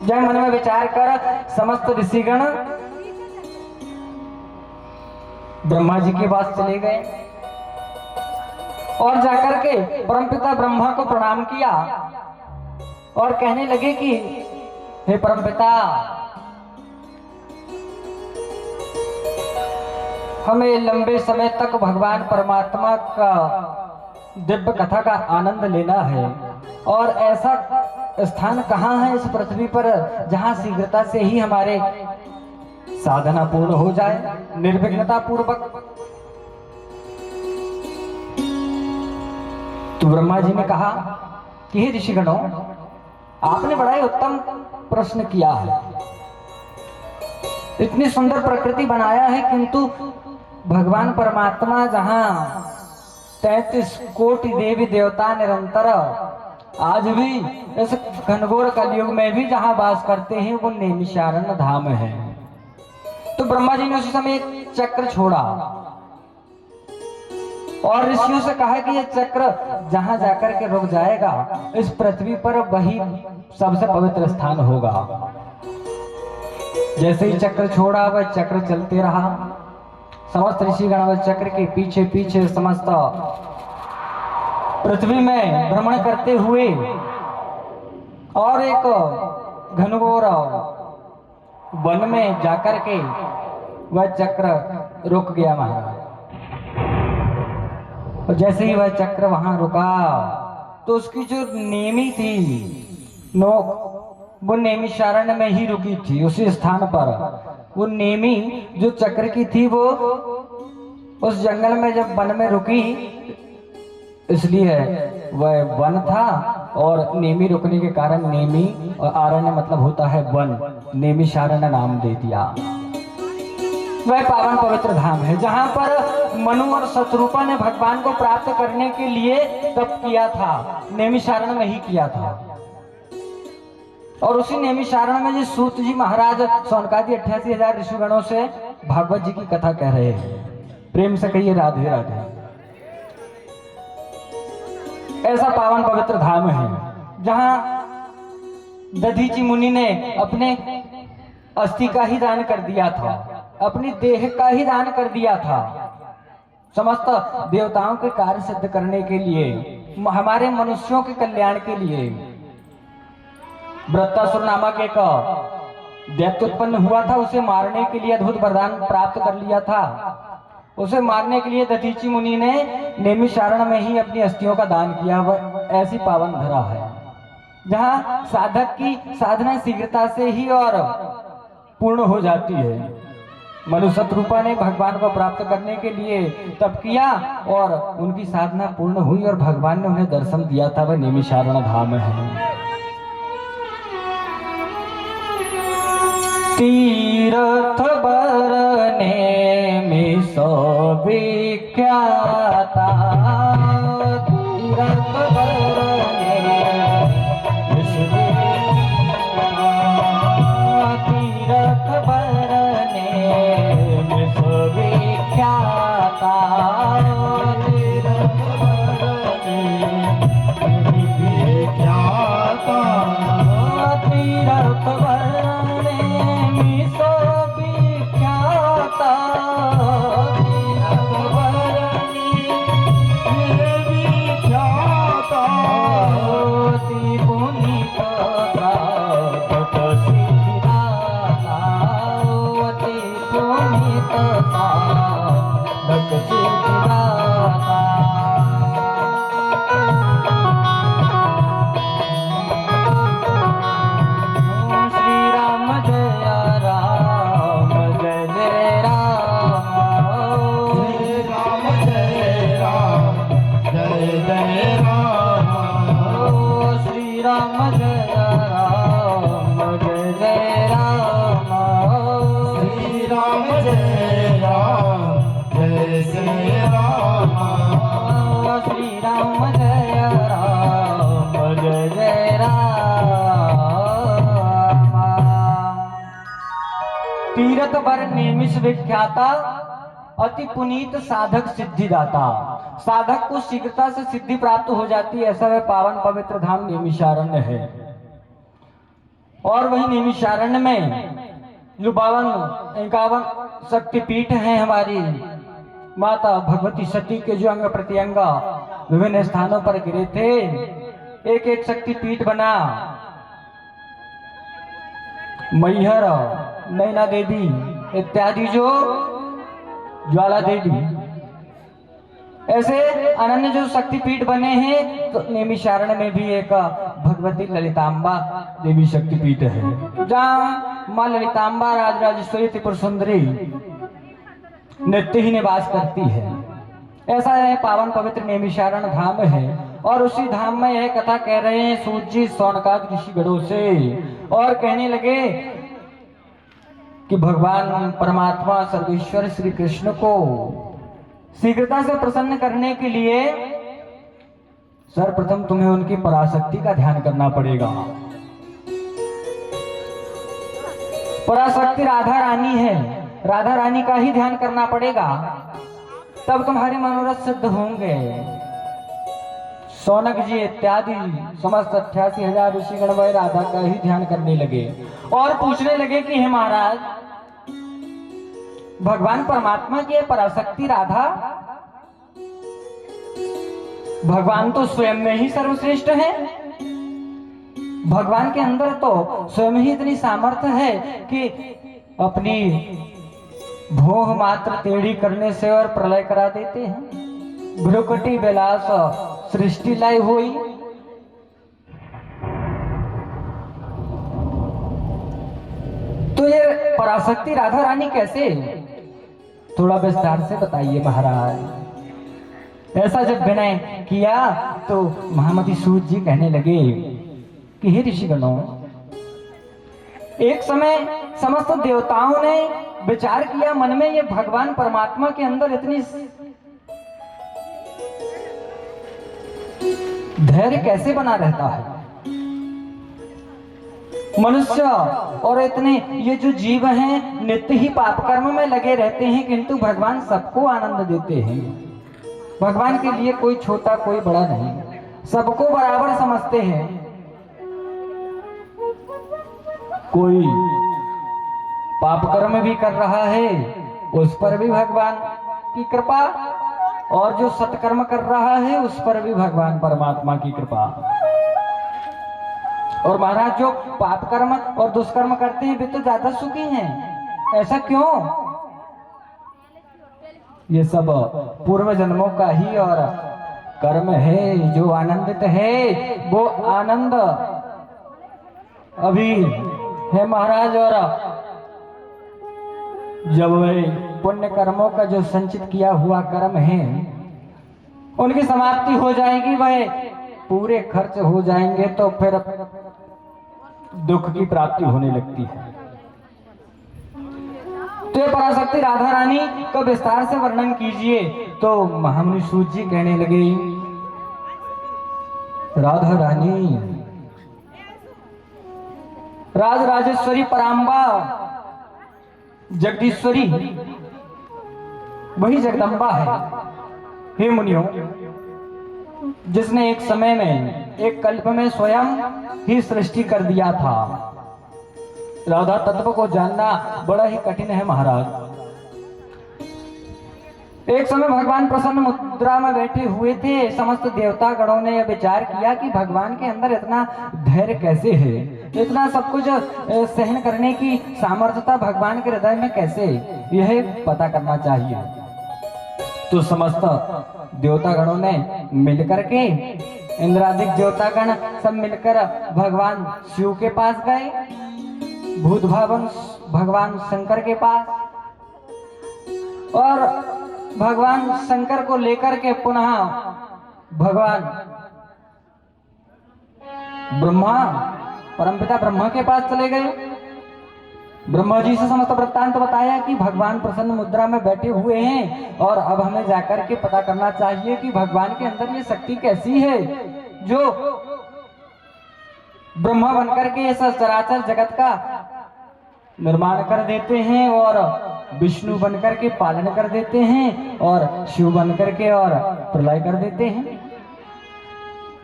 जब मन में विचार कर समस्त ऋषिगण ब्रह्मा जी के पास चले गए और जाकर के परमपिता ब्रह्मा को प्रणाम किया और कहने लगे कि हे परमपिता, हमें लंबे समय तक भगवान परमात्मा का दिव्य कथा का आनंद लेना है और ऐसा स्थान कहाँ है इस पृथ्वी पर जहाँ शीघ्रता से ही हमारे साधना पूर्ण हो जाए निर्विघ्नता पूर्वक। तो ब्रह्मा जी ने कहा कि हे ऋषिगणों, आपने बड़ा ही उत्तम प्रश्न किया है। इतनी सुंदर प्रकृति बनाया है किंतु भगवान परमात्मा जहां 33 कोटि देवी देवता निरंतर आज भी इस घनघोर कलयुग में भी जहां वास करते हैं वो नैमिषारण्य धाम है। तो ब्रह्मा जी ने उसी समय एक चक्र छोड़ा और ऋषियों से कहा कि ये चक्र जहां जाकर के रुक जाएगा इस पृथ्वी पर वही सबसे पवित्र स्थान होगा। जैसे ही चक्र छोड़ा वह चक्र चलते रहा। समस्त ऋषिगण वह चक्र के पीछे पीछे समस्त पृथ्वी में भ्रमण करते हुए और एक घनघोर वन में जाकर के वह चक्र रुक गया महाराज। और जैसे ही वह चक्र वहां रुका तो उसकी जो नेमी थी नोक वो नैमिषारण्य में ही रुकी थी। उसी स्थान पर वो नेमी जो चक्र की थी वो उस जंगल में जब वन में रुकी इसलिए वह वन था और नेमी रुकने के कारण नेमी और आरण्य मतलब होता है वन, नैमिषारण्य नाम दे दिया। वह पावन पवित्र धाम है जहां पर मनु और शत्रुपा ने भगवान को प्राप्त करने के लिए तप किया था, नैमिषारण्य में ही किया था। और उसी नैमिषारण्य में जी सूत जी महाराज सौनकादि 88,000 ऋषिगणों से भागवत जी की कथा कह रहे हैं। प्रेम से कहिए राधे राधे। ऐसा पावन पवित्र धाम है जहां दधीची मुनि ने अपने अस्थि का ही दान कर दिया था, अपनी देह का ही दान कर दिया था समस्त देवताओं के कार्य सिद्ध करने के लिए, हमारे मनुष्यों के कल्याण के लिए। वृत्तासुर नामक एक दैत्य उत्पन्न हुआ था, उसे मारने के लिए अद्भुत वरदान प्राप्त कर लिया था। उसे मारने के लिए दधीची मुनि ने नैमिषारण्य में ही अपनी अस्थियों का दान किया। वह ऐसी पावन धरा है जहां साधक की साधना शीघ्रता से ही और पूर्ण हो जाती है। मनु शत्रुपा ने भगवान को प्राप्त करने के लिए तप किया और उनकी साधना पूर्ण हुई और भगवान ने उन्हें दर्शन दिया था। वह नैमिषारण्य धाम है। तीर्थ बरने में सो विख्याता, तीर्थ बरने तीर्थ बरने में सो विख्याता, तीर्थ बरने विख्याता, तीर्थ बरने तीर्थ बर नेमिष विख्याता, अति पुनीत साधक सिद्धिदाता। साधक को शीघ्रता से सिद्धि प्राप्त हो जाती है, ऐसा वह पावन पवित्र धाम नैमिषारण्य है। और वही नैमिषारण्य में जो 51 शक्तिपीठ हैं हमारी माता भगवती सती के जो अंग प्रत्यंग विभिन्न स्थानों पर गिरे थे, एक एक शक्तिपीठ बना। मैहर, नैना देवी इत्यादि जो ज्वाला देवी, ऐसे अनन्य जो शक्तिपीठ बने हैं। तो नैमिषारण्य में भी एक भगवती ललितांबा देवी शक्तिपीठ है, जहाँ माँ ललितांबा राजराजेश्वरी त्रिपुर सुंदरी नित्य ही निवास करती है। ऐसा है पावन पवित्र नैमिषारण्य धाम है। और उसी धाम में यह कथा कह रहे हैं सूत जी सौनकादि ऋषिगणों से, और कहने लगे कि भगवान परमात्मा सर्वेश्वर श्री कृष्ण को शीघ्रता से प्रसन्न करने के लिए सर्वप्रथम तुम्हें उनकी पराशक्ति का ध्यान करना पड़ेगा। पराशक्ति राधा रानी है, राधा रानी का ही ध्यान करना पड़ेगा, तब तुम्हारे मनोरथ सिद्ध होंगे। सौनक जी इत्यादि समस्त 88,000 ऋषिगण वह राधा का ही ध्यान करने लगे और पूछने लगे कि हे महाराज, भगवान परमात्मा की पराशक्ति राधा, भगवान तो स्वयं में ही सर्वश्रेष्ठ है। भगवान के अंदर तो स्वयं ही इतनी सामर्थ्य है कि अपनी भोह मात्र टेढ़ी करने से और प्रलय करा देते हैं। भ्रुकुटी विलास सृष्टि लय हुई। तो ये पराशक्ति राधा रानी कैसे, थोड़ा विस्तार से बताइए महाराज। ऐसा जब विनय किया तो महामती सूत जी कहने लगे कि हे ऋषिगणों, एक समय समस्त देवताओं ने विचार किया मन में, ये भगवान परमात्मा के अंदर इतनी धैर्य कैसे बना रहता है। मनुष्य और इतने ये जो जीव हैं नित्य ही पाप कर्म में लगे रहते हैं, किंतु भगवान सबको आनंद देते हैं। भगवान के लिए कोई छोटा कोई बड़ा नहीं, सबको बराबर समझते हैं। कोई पाप कर्म भी कर रहा है उस पर भी भगवान की कृपा, और जो सत्कर्म कर रहा है उस पर भी भगवान परमात्मा की कृपा। और महाराज जो पाप कर्म और दुष्कर्म करते हैं वे तो ज्यादा सुखी हैं। ऐसा क्यों? ये सब पूर्व जन्मों का ही और कर्म है। जो आनंदित है वो आनंद अभी है महाराज, और जब वे पुण्य कर्मों का जो संचित किया हुआ कर्म है उनकी समाप्ति हो जाएगी, वह पूरे खर्च हो जाएंगे तो फिर दुख की प्राप्ति होने लगती है। तो ये पराशक्ति राधा रानी का विस्तार से वर्णन कीजिए। तो महामुनि सूत जी कहने लगे, राधा रानी राजराजेश्वरी पराम्बा जगदीश्वरी वही जगदम्बा है। हे मुनियों, जिसने एक समय में एक कल्प में स्वयं ही सृष्टि कर दिया था। राधा तत्व को जानना बड़ा ही कठिन है महाराज। एक समय भगवान प्रसन्न मुद्रा में बैठे हुए थे। समस्त देवता गणों ने यह विचार किया कि भगवान के अंदर इतना धैर्य कैसे है, इतना सब कुछ सहन करने की सामर्थ्यता भगवान के हृदय में कैसे, यह पता करना चाहिए। तो समस्त देवता गणों ने मिलकर के, इंद्रादिक देवता गण सब मिलकर भगवान शिव के पास गए, भूत भावन भगवान शंकर के पास, और भगवान शंकर को लेकर के पुनः भगवान ब्रह्मा परमपिता ब्रह्मा के पास चले गए। ब्रह्मा जी से समस्त वृत्तांत बताया कि भगवान प्रसन्न मुद्रा में बैठे हुए हैं और अब हमें जाकर के पता करना चाहिए कि भगवान के अंदर ये शक्ति कैसी है जो ब्रह्मा बनकर के इस चराचर जगत का निर्माण कर देते हैं और विष्णु बनकर के पालन कर देते हैं और शिव बनकर के और प्रलय कर देते हैं।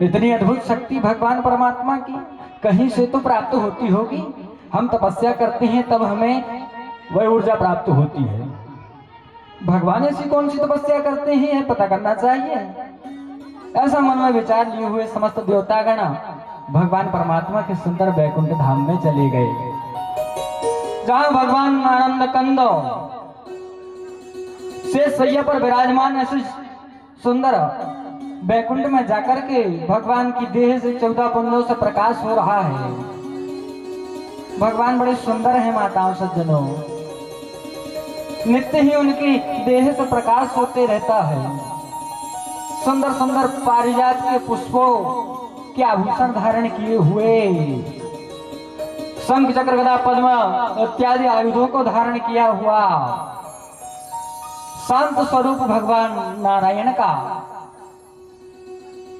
इतनी अद्भुत शक्ति भगवान परमात्मा की, कहीं से तो प्राप्त होती होगी। हम तपस्या करते हैं तब हमें वह ऊर्जा प्राप्त होती है। भगवान ऐसी कौन सी तपस्या करते हैं, यह पता करना चाहिए। ऐसा मन में विचार लिए हुए समस्त देवतागण भगवान परमात्मा के सुंदर वैकुंठ धाम में चले गए, जहां भगवान आनंद कंद से सैया पर विराजमान ऐसे सुंदर वैकुंठ में जाकर के भगवान की देह से 14 पुंजों से प्रकाश हो रहा है। भगवान बड़े सुंदर हैं माताओं सज्जनों, नित्य ही उनकी देह से प्रकाश होते रहता है। सुंदर सुंदर पारिजात के पुष्पों के आभूषण धारण किए हुए, शंख चक्र गदा पद्म इत्यादि आयुधों को धारण किया हुआ शांत स्वरूप भगवान नारायण का।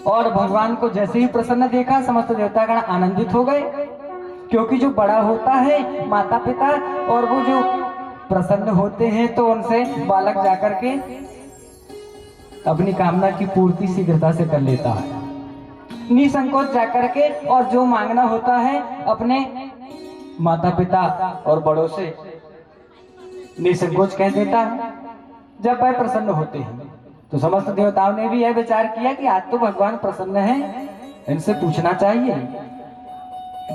और भगवान को जैसे ही प्रसन्न देखा समस्त देवतागण आनंदित हो गए, क्योंकि जो बड़ा होता है माता पिता और वो जो प्रसन्न होते हैं तो उनसे बालक जाकर के अपनी कामना की पूर्ति शीघ्रता से कर लेता है, निसंकोच जाकर के, और जो मांगना होता है अपने माता पिता और बड़ों से निसंकोच कह देता है जब वह प्रसन्न होते हैं। तो समस्त देवताओं ने भी यह विचार किया कि आज तो भगवान प्रसन्न हैं, इनसे पूछना चाहिए।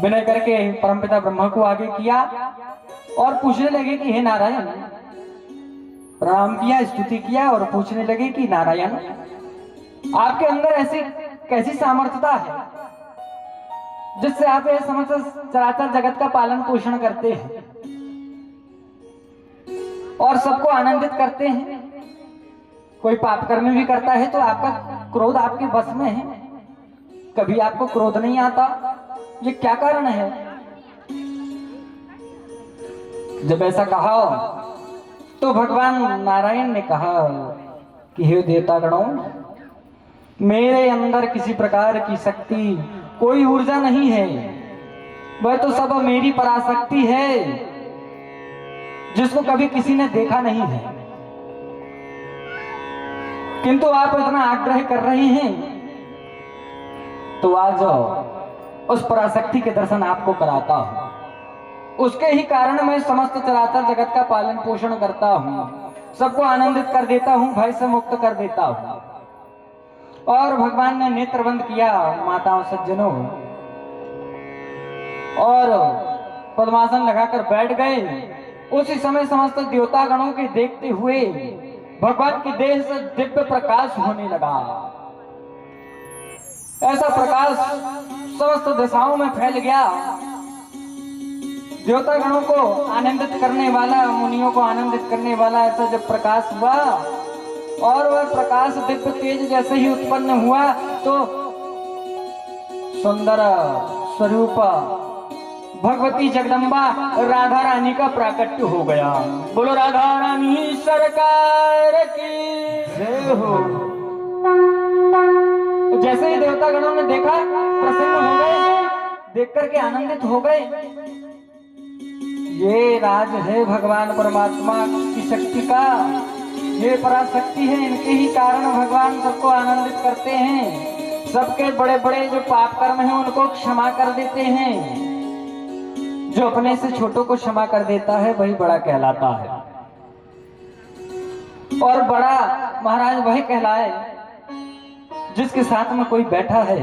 विनय करके परमपिता ब्रह्मा को आगे किया और पूछने लगे कि हे नारायण, प्रणाम किया, स्तुति किया और पूछने लगे कि नारायण, आपके अंदर ऐसी कैसी सामर्थ्यता है जिससे आप यह समस्त चराचर जगत का पालन पोषण करते हैं और सबको आनंदित करते हैं। कोई पाप कर्म भी करता है तो आपका क्रोध आपके बस में है, कभी आपको क्रोध नहीं आता, ये क्या कारण है? जब ऐसा कहा तो भगवान नारायण ने कहा कि हे देवतागणों, मेरे अंदर किसी प्रकार की शक्ति, कोई ऊर्जा नहीं है, वह तो सब मेरी पराशक्ति है जिसको कभी किसी ने देखा नहीं है। किंतु आप इतना आग्रह कर रहे हैं तो आज उस पराशक्ति के दर्शन आपको कराता हूं। उसके ही कारण मैं समस्त चराचर जगत का पालन पोषण करता हूं, सबको आनंदित कर देता हूं, भय से मुक्त कर देता हूं। और भगवान ने नेत्र बंद किया माताओं सज्जनों और पद्मासन लगाकर बैठ गए। उसी समय समस्त देवतागणों के देखते हुए भगवान की देह से दिव्य प्रकाश होने लगा। ऐसा प्रकाश समस्त दिशाओं में फैल गया, देवतागणों को आनंदित करने वाला, मुनियों को आनंदित करने वाला ऐसा जब प्रकाश हुआ और वह प्रकाश दिव्य तेज जैसे ही उत्पन्न हुआ तो सुंदर स्वरूप भगवती जगदम्बा राधा रानी का प्राकट्य हो गया। बोलो राधा रानी सरकार की जय हो। जैसे ही देवतागणों ने देखा प्रसन्न हो गए, देख करके आनंदित हो गए। ये राज है भगवान परमात्मा की शक्ति का, ये पराशक्ति है, इनके ही कारण भगवान सबको आनंदित करते हैं। सबके बड़े बड़े जो पाप कर्म हैं उनको क्षमा कर देते हैं। जो अपने से छोटों को क्षमा कर देता है वही बड़ा कहलाता है। और बड़ा महाराज वही कहलाए जिसके साथ में कोई बैठा है,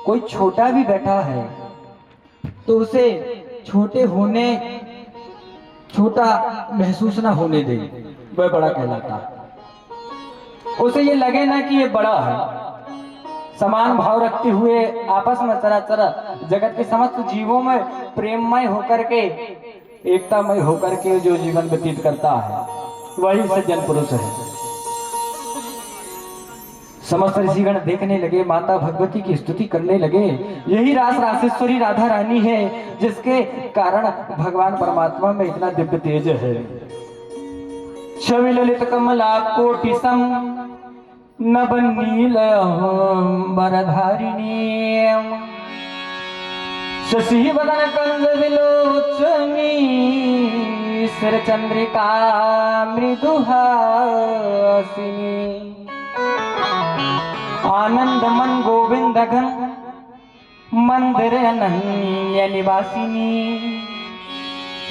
कोई छोटा भी बैठा है तो उसे छोटा महसूस ना होने दे, वह बड़ा कहलाता है। उसे ये लगे ना कि ये बड़ा है। समान भाव रखते हुए आपस में चराचर जगत के समस्त जीवों में प्रेममय होकर के, एकतामय होकर के जो जीवन व्यतीत करता है वही सज्जन पुरुष है। समस्त ऋषिगण देखने लगे, माता भगवती की स्तुति करने लगे। यही रास रासेश्वरी राधा रानी है जिसके कारण भगवान परमात्मा में इतना दिव्य तेज है। छवि ललित कमला कोटि सम नभ नील बरधारिणी शशि वदन कंज विलोचनी सिर चंद्रिका मृदुहासिनी आनंद मन गोविंद घन मंदिर अनन्य निवासिनी,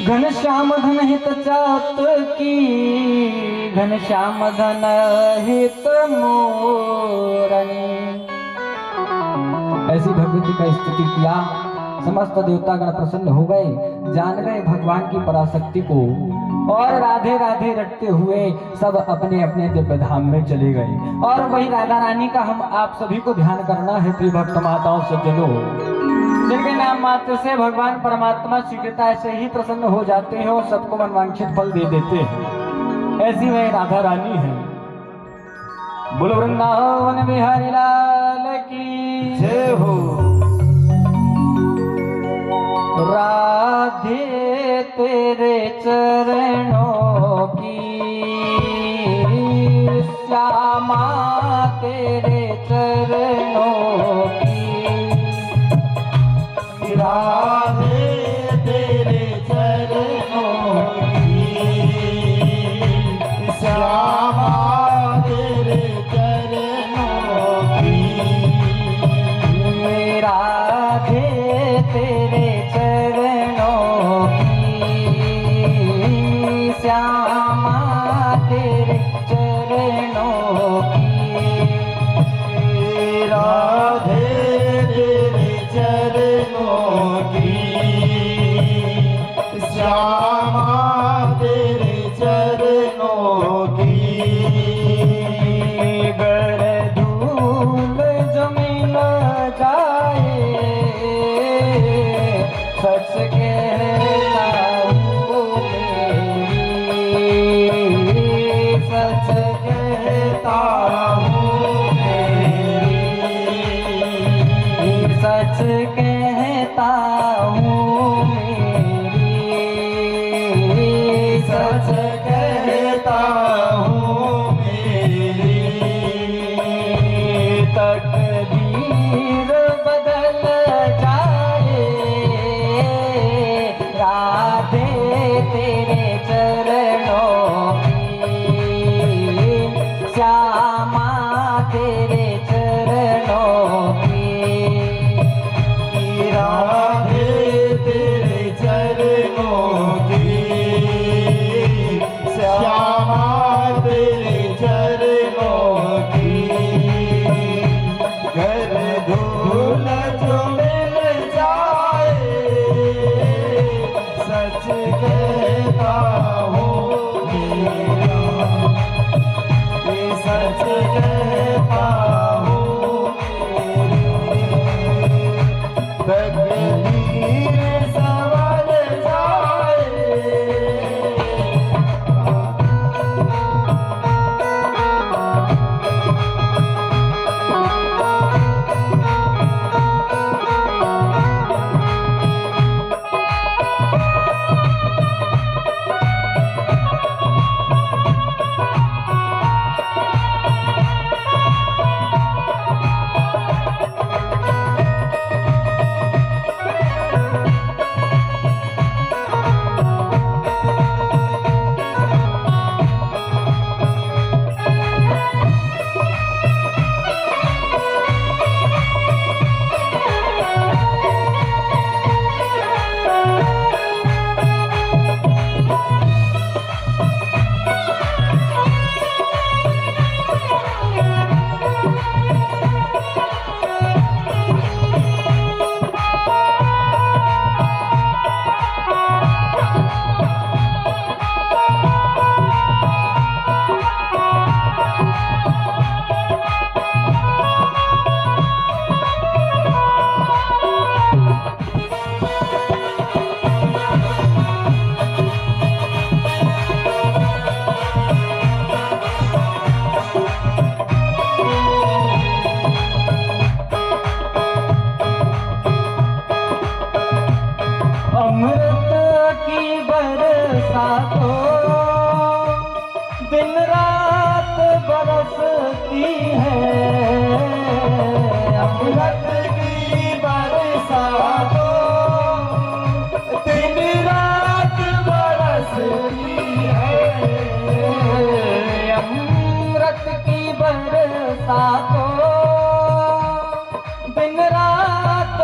घनश्याम धन हित चात की, घनश्याम धन हित मोरनी। ऐसी भगवती का स्तुति किया, समस्त देवतागण प्रसन्न हो गए, जान गए भगवान की पराशक्ति को, और राधे राधे रटते हुए सब अपने अपने दिव्य धाम में चले गए। और वही राधा रानी का हम आप सभी को ध्यान करना है प्रिय भक्त माताओं सज्जनों, जिनके नाम मात्र से भगवान परमात्मा शीघ्रता से ही प्रसन्न हो जाते हैं और सबको मनवांछित फल दे देते हैं। ऐसी वह राधा रानी है। बोलो वृंदावन बिहारी लाल की जय हो। राधे तेरे चरणों की, श्यामा तेरे चरणों की, राधे तेरे चरणों की, श्यामा तेरे चरणों की, राधे तेरे चरणों की, श्यामा तेरे चरणों की, राधे तेरे चरणों की, श्यामा तेरे चरणों की, गर धूल जो मिल जाए, सच कहता हूँ मेरी, सच कहता हूँ मेरी, सच कहता हूँ मेरी, सच कहता हूँ मेरी, तकदीर बदल जाए, राधे तेरे चरणों की, श्यामा तेरे चरणों की, राधे तेरे चरणों की, श्यामा तेरे चरणों की, घर धूल जो मिल जाए, सच कहता हूँ मेरा, ये सच कहता हूँ मेरे, तकदीर संवर जाए, अमृत की बरसातों दिन रात बरसती है, अमृत की बरसातों दिन रात बरसती है, अमृत की बरसातों दिन रात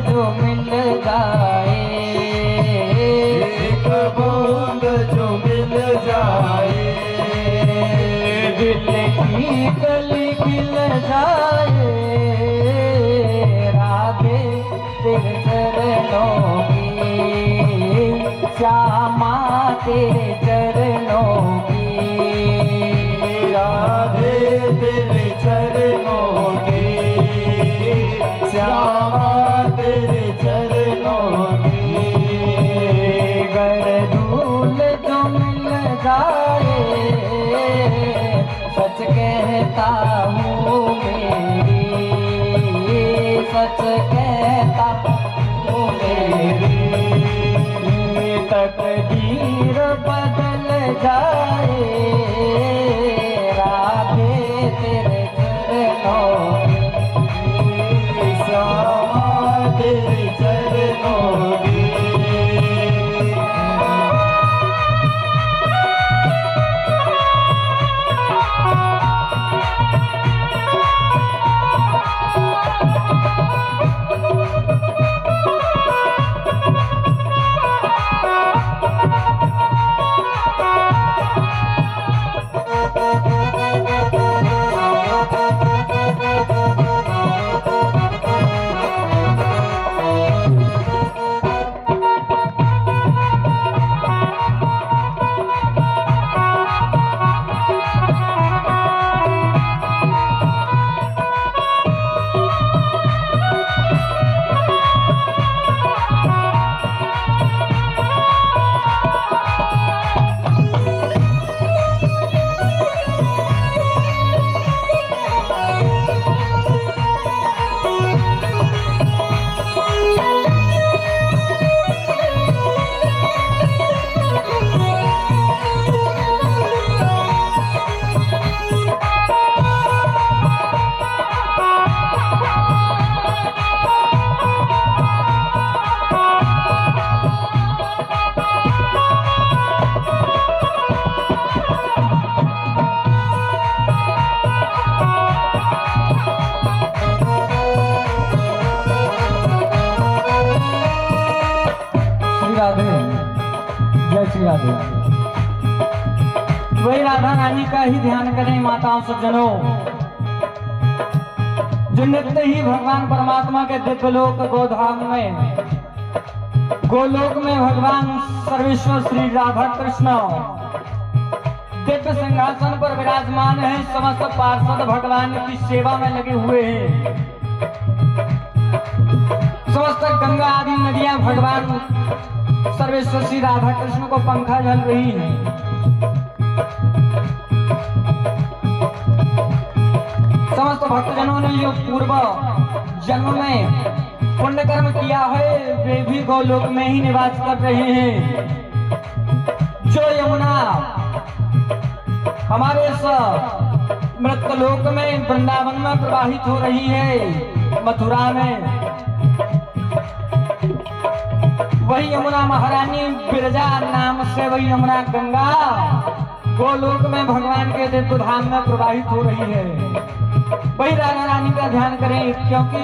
जो मिल जाए, एक बूंद जो मिल जाए, दिल की कली खिल जाए, राधे तेरे चरणों की, श्यामा तेरे चरणों की, राधे तेरे चरणों की, श्यामा तेरे चरणों की। गर धूल जो मिल जाए, सच कहता हूँ मेरी, सच कहता हूँ मेरी, तकदीर बदल जाए, राधे तेरे चरणों की, श्यामा तेरे चरणों की। राधे, जय श्री राधे। वही राधा रानी का ही ध्यान करें माताओं सज्जनों, जो नित्य ही भगवान परमात्मा के दिव्य लोक गोधाम में, गोलोक में भगवान सर्वेश्वर श्री राधा कृष्ण दिव्य सिंहासन पर विराजमान है। समस्त पार्षद भगवान की सेवा में लगे हुए हैं। समस्त गंगा आदि नदियां भगवान सर्वेश्वर श्री राधा कृष्ण को पंखा झल रही है। समस्त भक्तजनों ने जो पूर्व जन्म में पुण्य कर्म किया है, वे भी गोलोक में ही निवास कर रहे हैं। जो यमुना हमारे मृतलोक में वृंदावन में प्रवाहित हो रही है, मथुरा में, वही यमुना महारानी बिरजा नाम से वही यमुना गंगा गोलोक में भगवान के दिव्य धाम में प्रवाहित हो रही है। वही राधा रानी का ध्यान करें, क्योंकि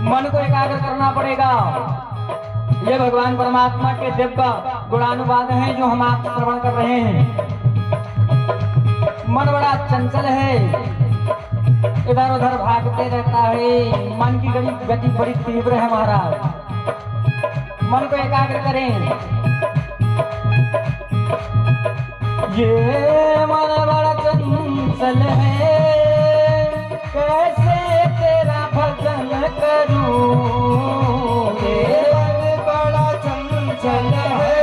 मन को एकाग्र करना पड़ेगा। ये भगवान परमात्मा के दिव्य गुणानुवाद हैं जो हम आप श्रवण कर रहे हैं। मन बड़ा चंचल है, इधर उधर भागते रहता है। मन की गति बड़ी तीव्र है महाराज। मन को एकाग्र करें। ये मन बड़ा चंचल है, कैसे तेरा भजन करूं। ये मन बड़ा चंचल है,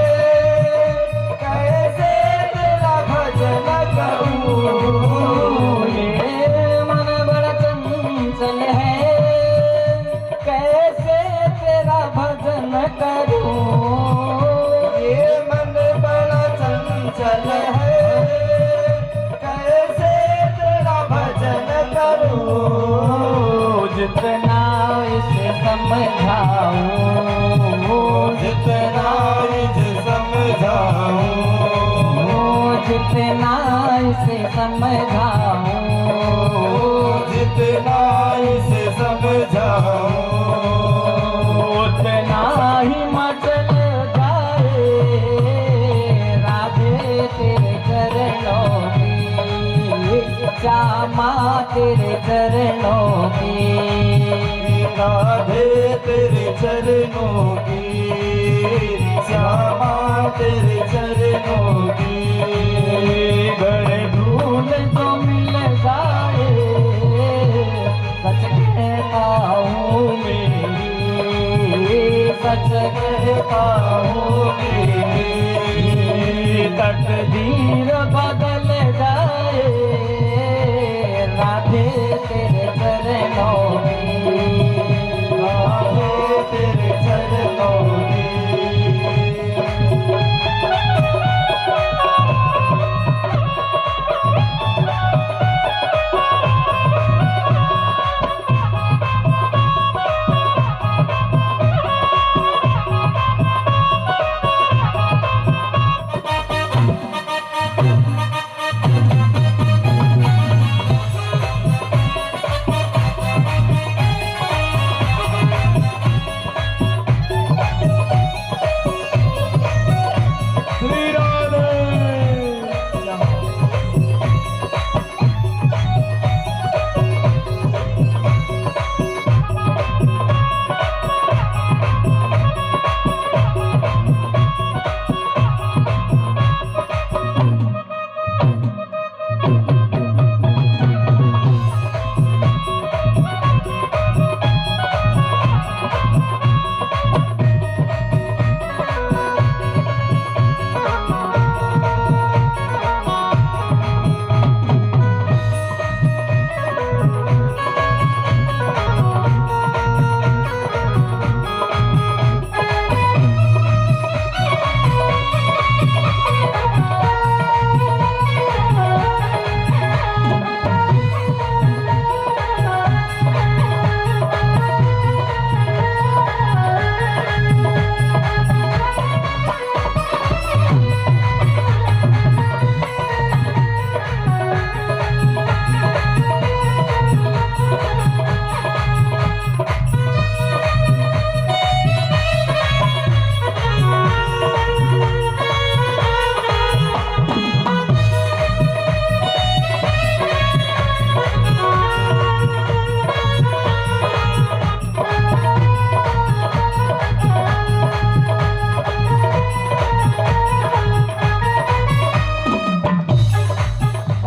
कैसे तेरा भजन करूं। ये मन बड़ा चंचल है, कैसे तेरा भजन करूं। ये मन बड़ा चंचल है, कैसे तेरा भजन करूं। जितना इसे समझाऊं, जितना इसे समझाऊं, जितना इसे समझाऊं, जितना इसे समझाऊं। श्यामा तेरे चरणों की, राधे तेरे चरणों की, श्यामा तेरे चरणों की। गए भूल तो मिल जाए, सच कहता हूँ मेरी, सच कहता हूँ मेरी। तकदीर बदल जाए, राधे तेरे चरणों की, राधे तेरे चरणों की।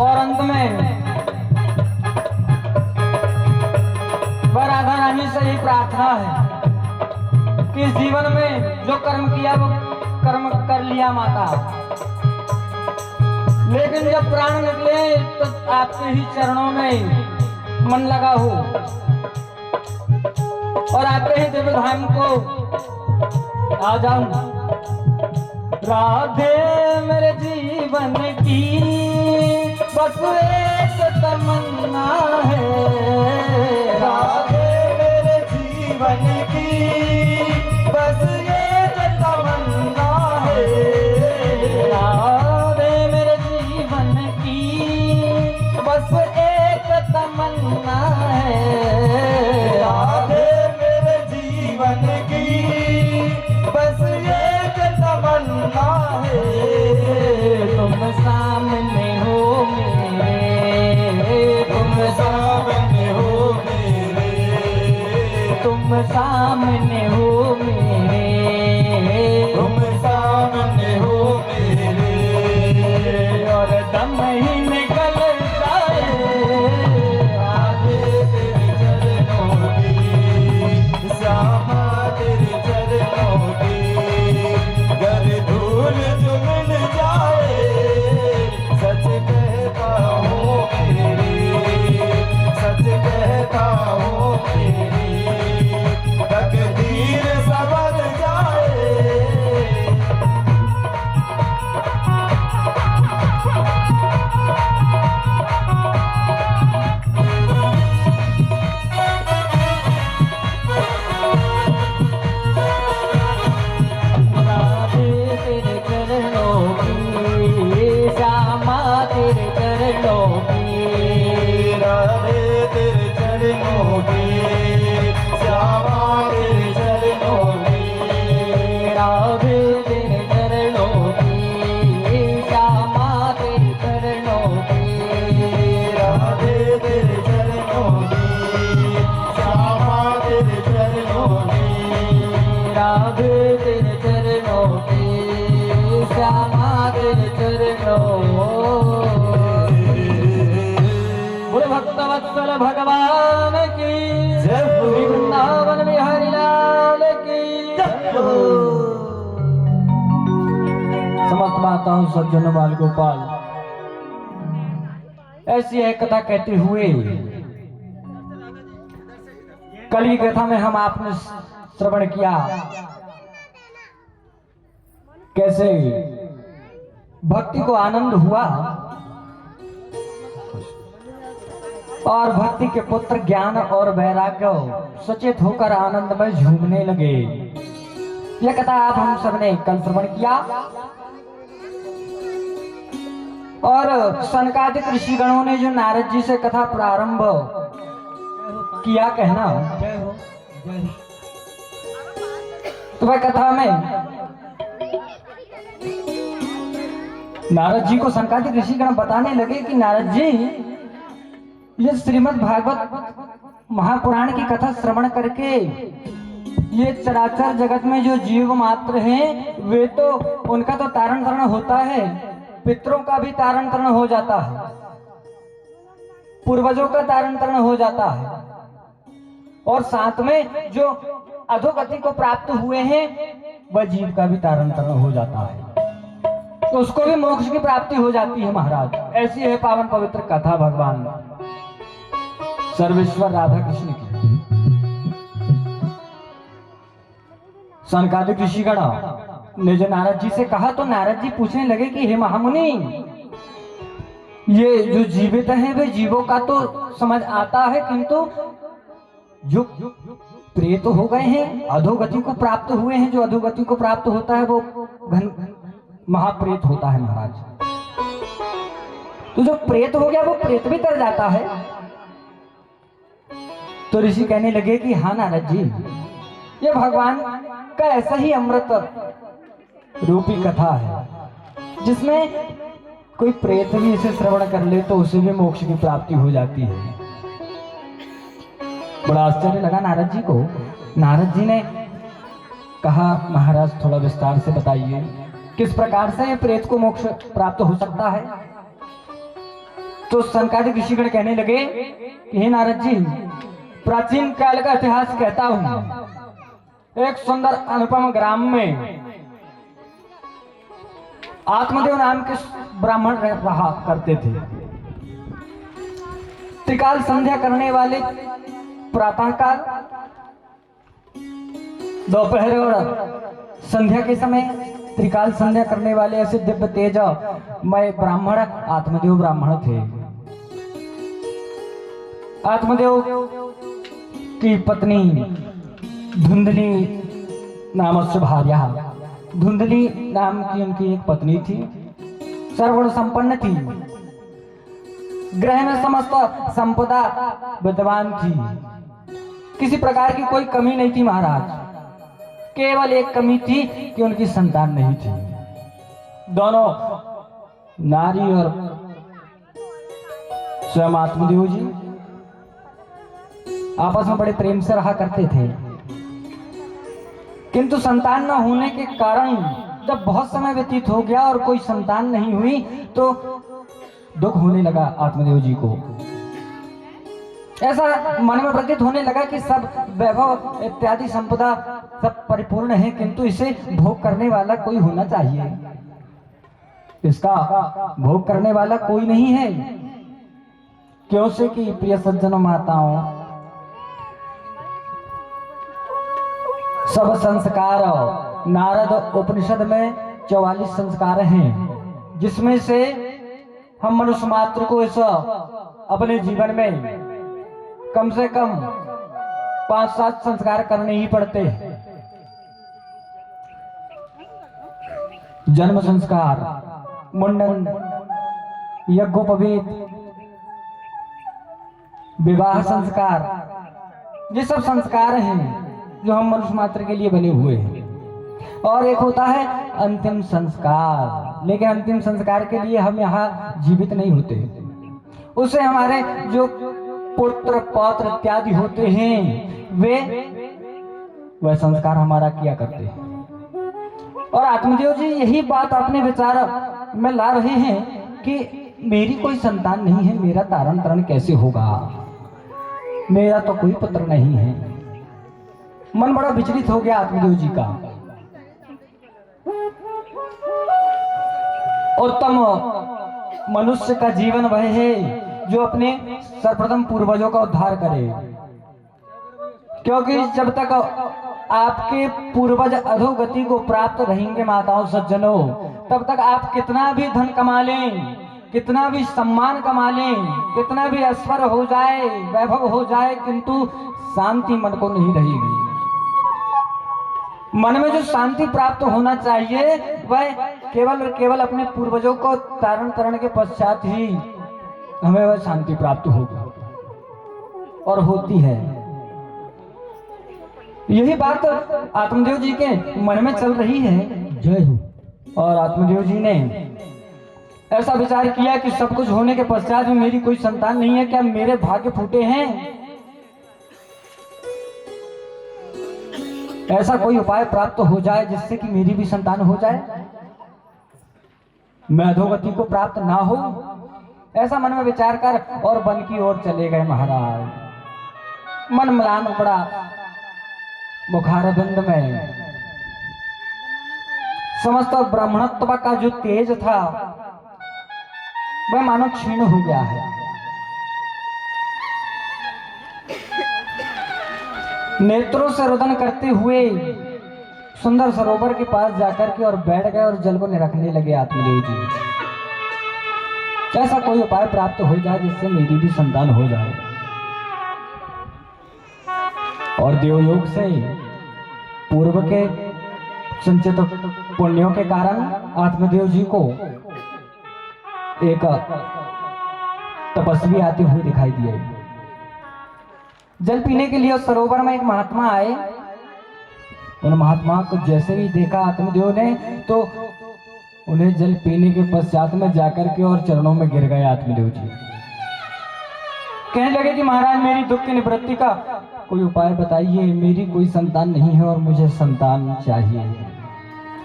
और अंत में वह राधा रानी से ही प्रार्थना है कि इस जीवन में जो कर्म किया वो कर्म कर लिया माता, लेकिन जब प्राण निकले तो आपके ही चरणों में मन लगा हो और आपके ही दिव्य धाम को आ जाऊं। राधे मेरे जीवन की बस एक तमन्ना है, राधे मेरे जीवन की बस एक तमन्ना है, राधे मेरे जीवन की बस एक तमन्ना है, राधे मेरे जीवन की बस एक तमन्ना है। तुम सामने हो मेरे, तुम सामने हो मेरे, तुम सामने करो। बोले भक्तवत्सल भगवान की जय हो। श्री वृंदावन बिहारी लाल की जय हो। समस्त माताओं सज्जनों बाल गोपाल, ऐसी एक कथा कहते हुए कल की कथा में हम आपने श्रवण किया कैसे भक्ति को आनंद हुआ और भक्ति के पुत्र ज्ञान और वैराग्य सचेत होकर आनंद में झूमने लगे। यह कथा आप हम सबने कल श्रवण किया और सनकादिक ऋषिगणों ने जो नारद जी से कथा प्रारंभ किया कहना, तो वह कथा में नारद जी को सनकादिक ऋषिगण बताने लगे कि नारद जी, ये श्रीमद् भागवत महापुराण की कथा श्रवण करके ये चराचर जगत में जो जीव मात्र हैं वे तो उनका तो तारण तरण होता है, पितरों का भी तारण तरण हो जाता है, पूर्वजों का तारण तरण हो जाता है, और साथ में जो अधोगति को प्राप्त हुए हैं वह जीव का भी तारण तरण हो जाता है, तो उसको भी मोक्ष की प्राप्ति हो जाती है महाराज। ऐसी है पावन पवित्र कथा भगवान सर्वेश्वर राधा कृष्ण की। सनकादिक ऋषिगण ने जो नारद जी से कहा तो नारद जी पूछने लगे कि हे महामुनि, ये जो जीवित हैं वे जीवों का तो समझ आता है, किंतु जो प्रेत हो गए हैं, अधोगति को प्राप्त हुए हैं, जो अधोगति को प्राप्त होता है वो घन महाप्रेत होता है महाराज। तो जो प्रेत हो गया वो प्रेत भी तर जाता है। तो ऋषि कहने लगे कि हाँ नारद जी, ये भगवान का ऐसा ही अमृत रूपी कथा है जिसमें कोई प्रेत भी इसे श्रवण कर ले तो उसे भी मोक्ष की प्राप्ति हो जाती है। बड़ा आश्चर्य लगा नारद जी को। नारद जी ने कहा महाराज थोड़ा विस्तार से बताइए किस प्रकार से प्रेत को मोक्ष प्राप्त हो सकता है। तो सनकादिक ऋषिगण कहने लगे कि हे नारद जी, प्राचीन काल का इतिहास कहता हूं, एक सुंदर अनुपम ग्राम में आत्मदेव नाम के ब्राह्मण रहा करते थे। त्रिकाल संध्या करने वाले प्रातःकाल, दोपहर और संध्या के समय त्रिकाल संध्या करने वाले ऐसे दिव्य तेज मय ब्राह्मण आत्मदेव ब्राह्मण थे। आत्मदेव की पत्नी धुंधली नाम से भार्या, धुंधली नाम की उनकी एक पत्नी थी, सर्वगुण संपन्न थी, गृह में समस्त संपदा विद्वान थी, किसी प्रकार की कोई कमी नहीं थी महाराज। केवल एक कमी थी कि उनकी संतान नहीं थी। दोनों नारी और स्वयं आत्मदेव जी आपस में बड़े प्रेम से रहा करते थे, किंतु संतान न होने के कारण जब बहुत समय व्यतीत हो गया और कोई संतान नहीं हुई तो दुख होने लगा आत्मदेव जी को। ऐसा मन में प्रतीत होने लगा कि सब वैभव इत्यादि संपदा सब परिपूर्ण है, किंतु इसे भोग करने वाला कोई होना चाहिए। इसका भोग करने वाला कोई नहीं है। क्यों से कि प्रिय सज्जनों माताओं, सब संस्कार नारद उपनिषद में 44 संस्कार हैं, जिसमें से हम मनुष्य मात्र को इस अपने जीवन में कम से कम 5-7 संस्कार करने ही पड़ते हैं। जन्म संस्कार, मुंडन, यज्ञोपवीत, विवाह संस्कार, ये सब संस्कार हैं जो हम मनुष्य मात्र के लिए बने हुए हैं। और एक होता है अंतिम संस्कार, लेकिन अंतिम संस्कार के लिए हम यहाँ जीवित नहीं होते, उससे हमारे जो पुत्र पौत्र इत्यादि होते हैं वह संस्कार हमारा किया करते हैं। और आत्मदेव जी यही बात अपने विचार में ला रहे हैं कि मेरी कोई संतान नहीं है, मेरा तारण तरण कैसे होगा, मेरा तो कोई पुत्र नहीं है। मन बड़ा विचलित हो गया आत्मदेव जी का। उत्तम मनुष्य का जीवन वह है जो अपने सर्वप्रथम पूर्वजों का उद्धार करे, क्योंकि जब तक आपके पूर्वज अधोगति को प्राप्त रहेंगे माताओं सज्जनों, तब तक आप कितना भी धन कमा लें, कितना भी सम्मान कमा लें, कितना भी ऐश्वर्य हो जाए, वैभव हो जाए, किंतु शांति मन को नहीं रहेगी। मन में जो शांति प्राप्त होना चाहिए वह केवल और केवल अपने पूर्वजों को तारण तरण के पश्चात ही हमें वह शांति प्राप्त होगी और होती है। यही बात आत्मदेव जी के मन में चल रही है। जय हो। और आत्मदेव जी ने ऐसा विचार किया कि सब कुछ होने के पश्चात भी मेरी कोई संतान नहीं है, क्या मेरे भाग्य फूटे हैं? ऐसा कोई उपाय प्राप्त हो जाए जिससे कि मेरी भी संतान हो जाए, मैं अधोगति को प्राप्त ना हो। ऐसा मन में विचार कर और वन की ओर चले गए महाराज। मन म्लान पड़ा, मुखारबिंद में समस्त ब्राह्मणत्व का जो तेज था वह मानो क्षीण हो गया है। नेत्रों से रुदन करते हुए सुंदर सरोवर के पास जाकर के और बैठ गए और जल को निरखने लगे आत्मदेव जी। ऐसा कोई उपाय प्राप्त हो जाए जिससे मेरी भी संतान हो जाए। और देवयोग से पूर्व के संचित पुण्यों के कारण आत्मदेव जी को एक तपस्वी आते हुए दिखाई दिए। जल पीने के लिए उस सरोवर में एक महात्मा आए। उन महात्मा को जैसे ही देखा आत्मदेव ने तो उन्हें जल पीने के पश्चात में जाकर के और चरणों में गिर गए आत्मदेव जी। कहने लगे कि महाराज मेरी दुख की निवृत्ति का कोई उपाय बताइए, मेरी कोई संतान नहीं है और मुझे संतान चाहिए।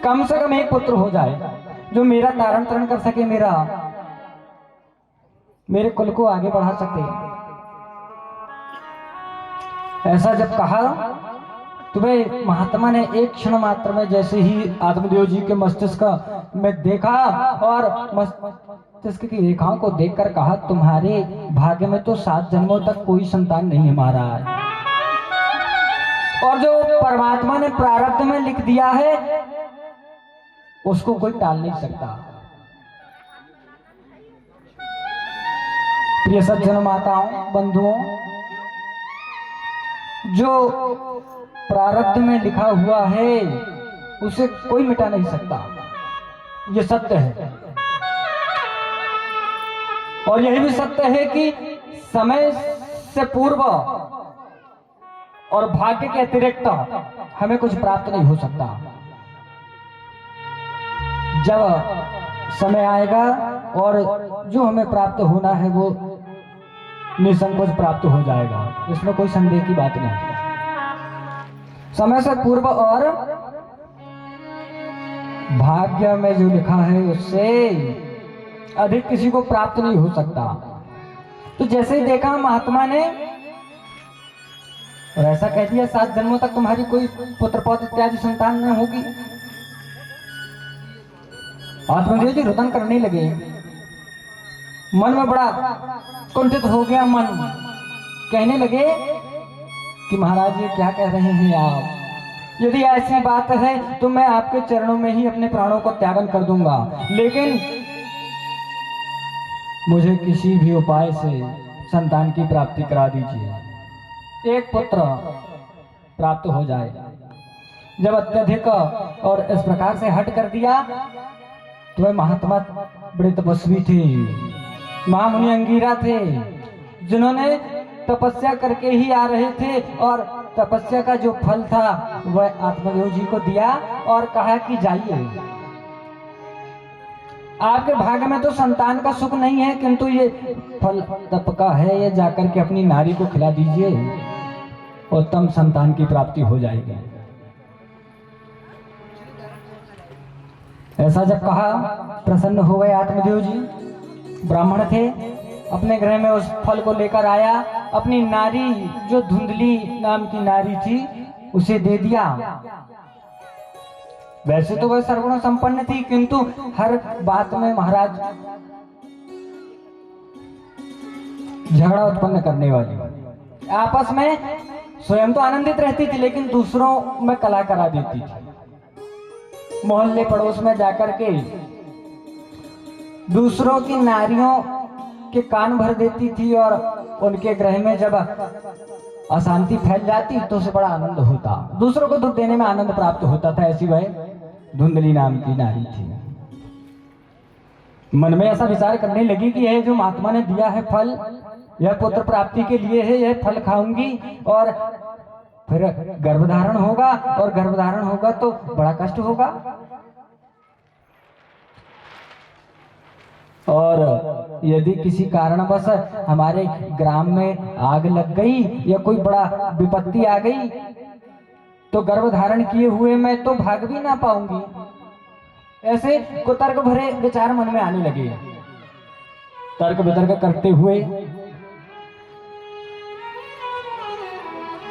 कम से कम एक पुत्र हो जाए जो मेरा तारण तरण कर सके, मेरे कुल को आगे बढ़ा सके। ऐसा जब कहा तो वह महात्मा ने एक क्षण मात्र में जैसे ही आत्मदेव जी के मस्तिष्क में देखा और मस्तिष्क की रेखाओं को देखकर कहा, तुम्हारे भाग्य में तो 7 जन्मों तक कोई संतान नहीं है महाराज, और जो परमात्मा ने प्रारब्ध में लिख दिया है उसको कोई टाल नहीं सकता। प्रिय सज्जन माताओं बंधुओं, जो प्रारब्ध में लिखा हुआ है उसे कोई मिटा नहीं सकता, ये सत्य है। और यही भी सत्य है कि समय से पूर्व और भाग्य के अतिरिक्त हमें कुछ प्राप्त नहीं हो सकता। जब समय आएगा और जो हमें प्राप्त होना है वो निसंकोच प्राप्त हो जाएगा, इसमें कोई संदेह की बात नहीं। समय से पूर्व और भाग्य में जो लिखा है उससे अधिक किसी को प्राप्त नहीं हो सकता। तो जैसे ही देखा महात्मा ने और ऐसा कह दिया 7 जन्मों तक तुम्हारी कोई पुत्र पौत्र इत्यादि संतान न होगी। आत्मदेव जी रुदन करने लगे, मन में बड़ा कुंठित हो गया मन। कहने लगे कि महाराज ये क्या कह रहे हैं आप, यदि ऐसी बात है तो मैं आपके चरणों में ही अपने प्राणों को त्यागन कर दूंगा, लेकिन मुझे किसी भी उपाय से संतान की प्राप्ति करा दीजिए, एक पुत्र प्राप्त हो जाए। जब अत्यधिक और इस प्रकार से हट कर दिया तो वह महात्मा बड़े तपस्वी थे, महामुनि अंगीरा थे, जिन्होंने तपस्या करके ही आ रहे थे और तपस्या का जो फल था वह आत्मदेव जी को दिया और कहा कि जाइए, आपके भाग्य में तो संतान का सुख नहीं है, किंतु ये फल तप का है, ये जाकर के अपनी नारी को खिला दीजिए, उत्तम संतान की प्राप्ति हो जाएगी। ऐसा जब कहा प्रसन्न हो गए आत्मदेव जी। ब्राह्मण थे, अपने गृह में उस फल को लेकर आया, अपनी नारी जो धुंधली नाम की नारी थी उसे दे दिया। वैसे तो वह सर्वगुण संपन्न थी, किंतु हर बात में महाराज झगड़ा उत्पन्न करने वाली, आपस में स्वयं तो आनंदित रहती थी लेकिन दूसरों में कला करा देती थी। मोहल्ले पड़ोस में जाकर के दूसरों की नारियों के कान भर देती थी और उनके गृह में जब अशांति फैल जाती तो उसे बड़ा आनंद होता, दूसरों को दुख देने में आनंद प्राप्त होता था। ऐसी वह धुंधली नाम की नारी थी। मन में ऐसा विचार करने लगी कि यह जो महात्मा ने दिया है फल, यह पुत्र प्राप्ति के लिए है, यह फल खाऊंगी और फिर गर्भधारण होगा, और गर्भधारण होगा तो बड़ा कष्ट होगा, और यदि किसी कारणवश हमारे ग्राम में आग लग गई या कोई बड़ा विपत्ति आ गई तो गर्भधारण किए हुए मैं तो भाग भी ना पाऊंगी। ऐसे कुतर्क भरे विचार मन में आने लगे। तर्क वितर्क करते हुए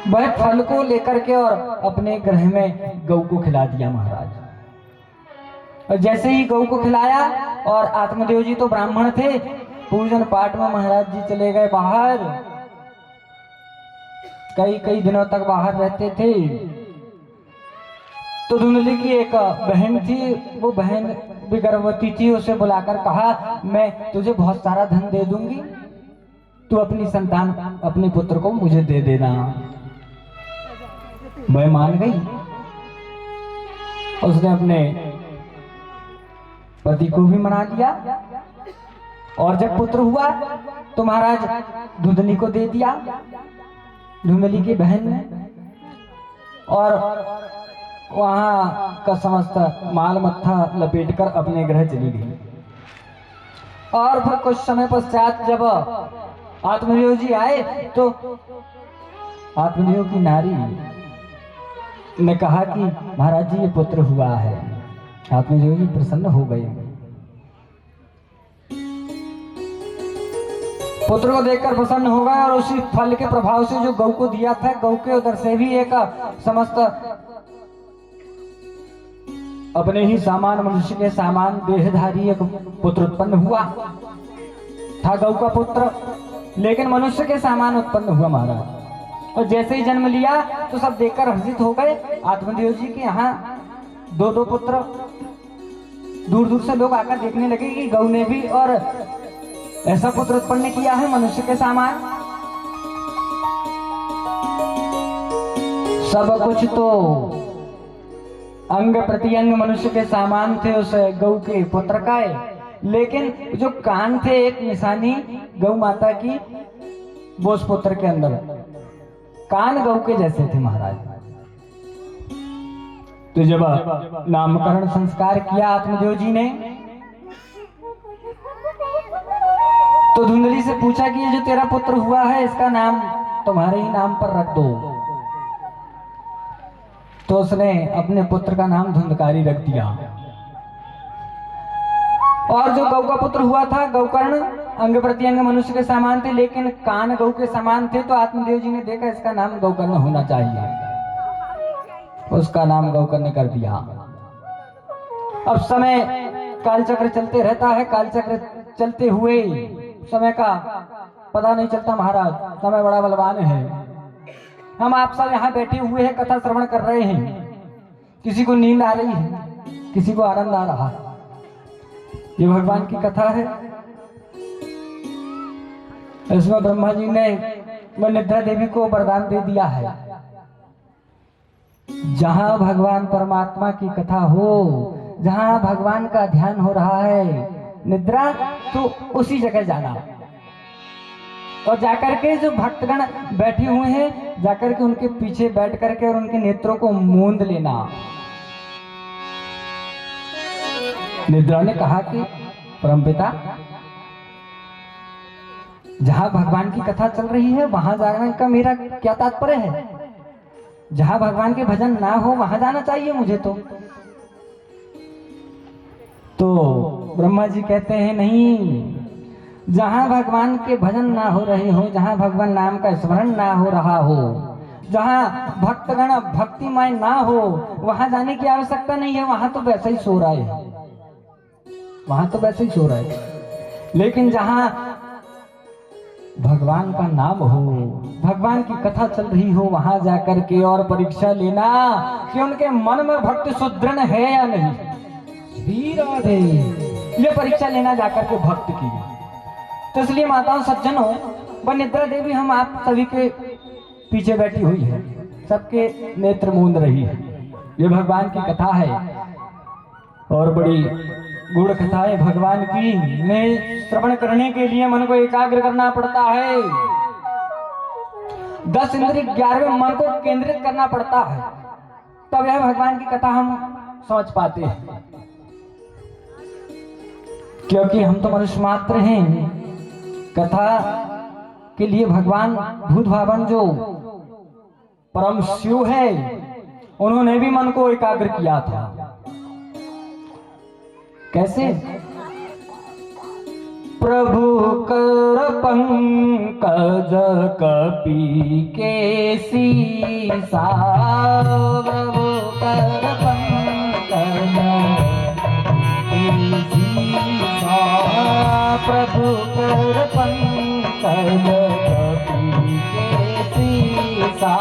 वह फल को लेकर के और अपने गृह में गौ को खिला दिया महाराज। और जैसे ही गौ को खिलाया, और आत्मदेव जी तो ब्राह्मण थे, पूजन पाठ में महाराज जी चले गए बाहर, कई कई दिनों तक बाहर रहते थे। तो धुंधली की एक बहन थी, वो बहन भी गर्भवती थी, उसे बुलाकर कहा मैं तुझे बहुत सारा धन दे दूंगी, तू अपनी संतान अपने पुत्र को मुझे दे देना। मैं मान गई। उसने अपने पति को भी मना लिया, और जब पुत्र हुआ तो महाराज धुंधली को दे दिया, धुंधली की बहन ने, और वहां का समस्त माल मत्था लपेटकर अपने गृह चली गई। और फिर कुछ समय पश्चात जब आत्मदेव जी आए तो आत्मदेव की नारी ने कहा कि महाराज जी ये पुत्र हुआ है। आत्मदेव जी प्रसन्न हो गए। पुत्र को देखकर प्रसन्न हो गए, और उसी फल के प्रभाव से जो गौ को दिया था, गौ के उधर से भी एक समस्त अपने ही सामान, मनुष्य के सामान देहधारी एक पुत्र उत्पन्न हुआ था। गौ का पुत्र, लेकिन मनुष्य के सामान उत्पन्न हुआ महाराज। और जैसे ही जन्म लिया तो सब देखकर हर्षित हो गए। आत्मदेव जी के यहाँ दो दो पुत्र, दूर दूर से लोग आकर देखने लगे कि गौ ने भी और ऐसा पुत्र उत्पन्न किया है मनुष्य के सामान। सब कुछ तो अंग प्रत्यंग मनुष्य के सामान थे उस गौ के पुत्र का, लेकिन जो कान थे एक निशानी गौ माता की, वो उस पुत्र के अंदर कान गौ के जैसे थे महाराज। तो जब नामकरण संस्कार किया आत्मदेव जी ने, तो धुंधली से पूछा कि ये जो तेरा पुत्र हुआ है इसका नाम तुम्हारे ही नाम पर रख दो। तो उसने अपने पुत्र का नाम धुंधकारी रख दिया। और जो गौ का पुत्र हुआ था, गौकर्ण अंग प्रत्यंग मनुष्य के समान थे, लेकिन कान गौ के समान थे। तो आत्मदेव जी ने देखा इसका नाम गौकर्ण होना चाहिए, उसका नाम गौकर्ण कर दिया। अब समय कालचक्र चलते रहता है, कालचक्र चलते हुए समय का पता नहीं चलता महाराज। समय बड़ा बलवान है। हम आप सब यहाँ बैठे हुए हैं, कथा श्रवण कर रहे हैं, किसी को नींद आ रही है, किसी को आनंद आ रहा है। ये भगवान की कथा है। इसमें ब्रह्मा जी ने निद्रा देवी को वरदान दे दिया है, जहां भगवान परमात्मा की कथा हो, जहां भगवान का ध्यान हो रहा है निद्रा, तो उसी जगह जाना, और जाकर के जो भक्तगण बैठे हुए हैं जाकर के उनके पीछे बैठ करके और उनके नेत्रों को मूंद लेना। निद्रा ने कहा कि परमपिता, जहां भगवान की कथा चल रही है वहां जाने का मेरा क्या तात्पर्य है? जहां भगवान के भजन ना हो वहां जाना चाहिए मुझे। तो ब्रह्मा जी कहते हैं नहीं, जहां भगवान के भजन ना हो रहे हो, जहां भगवान नाम का स्मरण ना हो रहा हो, जहां भक्तगण भक्तिमय ना हो, वहां जाने की आवश्यकता नहीं है। वहां तो वैसे ही सो रहा है, वहां तो वैसे ही सो रहा है। लेकिन जहां भगवान का नाम हो, भगवान की कथा चल रही हो, वहां जाकर के और परीक्षा लेना कि उनके मन में भक्ति सुदृढ़ है या नहीं। राधे, ये परीक्षा लेना जाकर के भक्त की। तो इसलिए माताओं सज्जनों व निद्रा देवी हम आप सभी के पीछे बैठी हुई है, सबके नेत्र मूंद रही है। ये भगवान की कथा है और बड़ी गूढ़ कथा है भगवान की। इन्हें श्रवण करने के लिए मन को एकाग्र करना पड़ता है। 10 इंद्रिय 11वें मन को केंद्रित करना पड़ता है, तब यह भगवान की कथा हम समझ पाते हैं। क्योंकि हम तो मनुष्य मात्र हैं। कथा के लिए भगवान भूत भावन जो परम शिव है, उन्होंने भी मन को एकाग्र किया था। कैसे? प्रभु कर पंकज कपि के सीसा, प्रभु कर पंकज सीसा, प्रभु कर पंकज कपि के सीसा,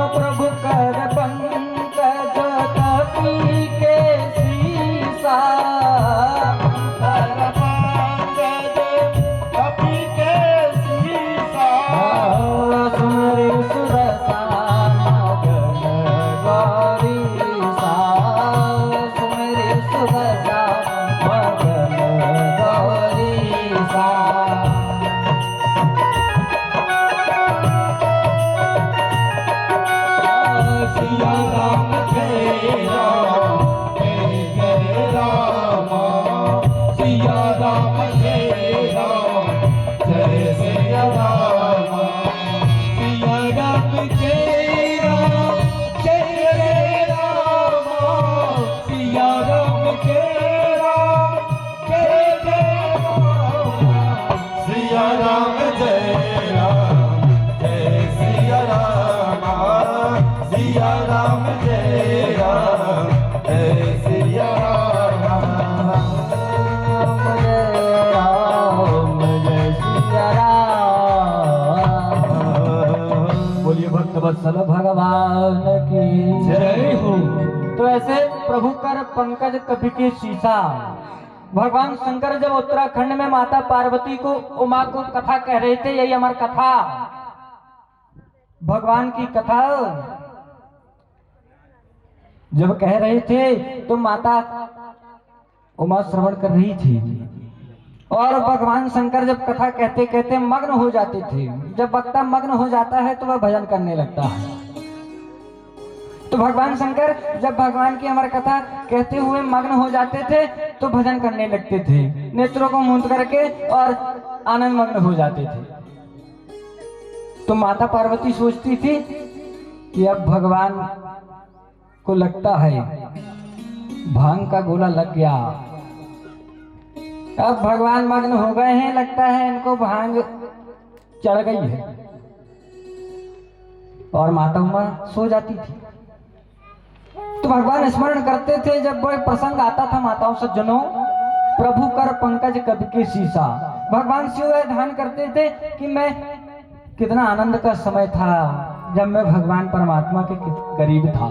प्रभु कर पंकज कपि के सीसा, कर पंकज कपि के सीसा, सुमरि सुरसा मगन गौरीसा, सुमरि सुरसा मगन गौरीसा। सिया राम जय राम जय जय राम, सिया राम जय राम जय सिया राम, सिया राम जय राम जय जय राम, सिया राम जय राम जय जय राम, सिया राम जय राम जय सिया राम, सिया राम जय राम जय सिया राम, जय सिया राम। बोलिए भक्त वत्सल भगवान की जय हो। तो ऐसे प्रभु कर पंकज कपि के सीसा, भगवान शंकर जब उत्तराखंड में माता पार्वती को उमा को कथा कह रहे थे, यही हमारी कथा, भगवान की कथा जब कह रहे थे तो माता उमा श्रवण कर रही थी और भगवान शंकर जब कथा कहते कहते मग्न हो जाते थे। जब वक्ता मग्न हो जाता है तो वह भजन करने लगता है। तो भगवान शंकर जब भगवान की अमर कथा कहते हुए मग्न हो जाते थे तो भजन करने लगते थे, नेत्रों को मूंद करके और आनंद मग्न हो जाते थे। तो माता पार्वती सोचती थी कि अब भगवान को लगता है भांग का गोला लग गया, अब भगवान मग्न हो गए हैं, लगता है इनको भांग चढ़ गई है। और माता उमा सो जाती थी। तो भगवान स्मरण करते थे, जब वह प्रसंग आता था माताओं सज्जनों, प्रभु कर पंकज कपि के सीसा, भगवान शिव ध्यान करते थे कि मैं कितना आनंद का समय था जब मैं भगवान परमात्मा के करीब था।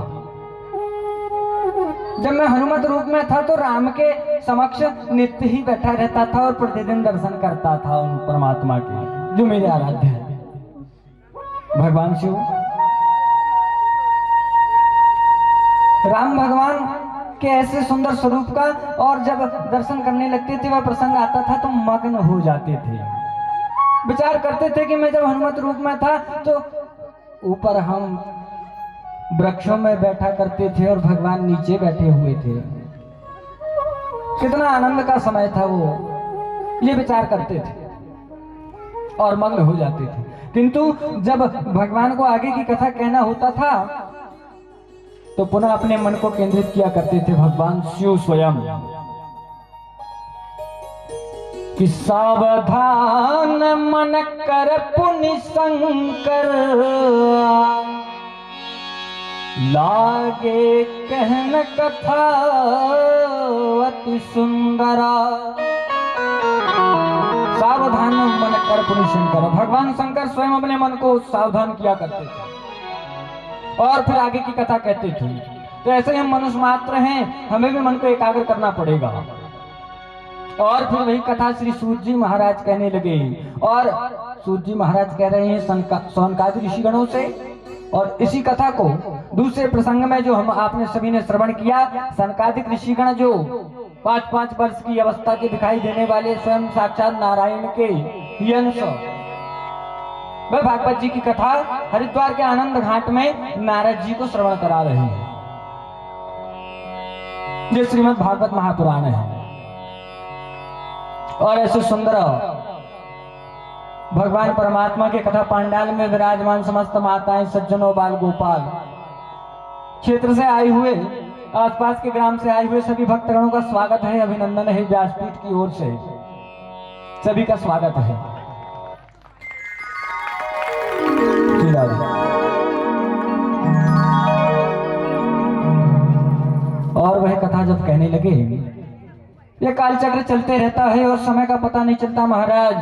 जब मैं हनुमत रूप में था तो राम के समक्ष नित्य ही बैठा रहता था और प्रतिदिन दर्शन करता था उन परमात्मा के, जो मेरे आराध्य है भगवान शिव। राम भगवान के ऐसे सुंदर स्वरूप का, और जब दर्शन करने लगते थे, वह प्रसंग आता था तो मग्न हो जाते थे। विचार करते थे कि मैं जब हनुमत रूप में था तो ऊपर हम वृक्षों में बैठा करते थे और भगवान नीचे बैठे हुए थे, कितना आनंद का समय था वो, ये विचार करते थे और मग्न हो जाते थे। किंतु जब भगवान को आगे की कथा कहना होता था तो पुनः अपने मन को केंद्रित किया करते थे भगवान शिव स्वयं कि सावधान मन कर पुनि शंकर लागे कहन कथा अति सुंदरा। सावधान मन कर पुनि शंकर, भगवान शंकर स्वयं अपने मन को सावधान किया करते थे और फिर आगे की कथा कहते थे। तो ऐसे हम मनुष्य मात्र हैं, हमें भी मन को एकाग्र करना पड़ेगा। और फिर वही कथा श्री सूत जी महाराज कहने लगे और सूत जी महाराज कह रहे हैं सौनकादि ऋषिगणों से। और इसी कथा को दूसरे प्रसंग में जो हम आपने सभी ने श्रवण किया, सनकादिक ऋषिगण जो 5-5 वर्ष की अवस्था के दिखाई देने वाले स्वयं साक्षात नारायण के यंश, वह भागवत जी की कथा हरिद्वार के आनंद घाट में नारद जी को श्रवण करा रहे हैं। ये श्रीमद् भागवत महापुराण है। और ऐसे सुंदर भगवान परमात्मा के कथा पांडाल में विराजमान समस्त माताएं, सज्जनों, बाल गोपाल, क्षेत्र से आए हुए, आसपास के ग्राम से आए हुए सभी भक्तगणों का स्वागत है, अभिनंदन है व्यासपीठ की ओर से, सभी का स्वागत है। और वह कथा जब कहने लगे, ये कालचक्र चलते रहता है और समय का पता नहीं चलता महाराज।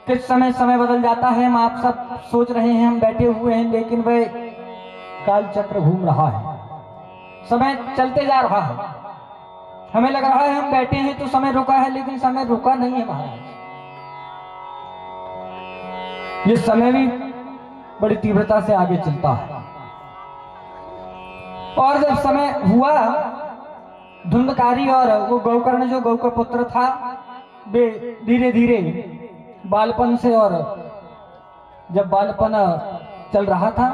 किस समय समय बदल जाता है, हम आप सब सोच रहे हैं, हम बैठे हुए हैं, लेकिन वह कालचक्र घूम रहा है, समय चलते जा रहा है। हमें लग रहा है हम बैठे हैं तो समय रुका है, लेकिन समय रुका नहीं है महाराज। ये समय भी बड़ी तीव्रता से आगे चलता है। और जब समय हुआ, धुंधकारी और वो गौकर्ण जो गौ का पुत्र था, वे धीरे धीरे बालपन से, और जब बालपन चल रहा था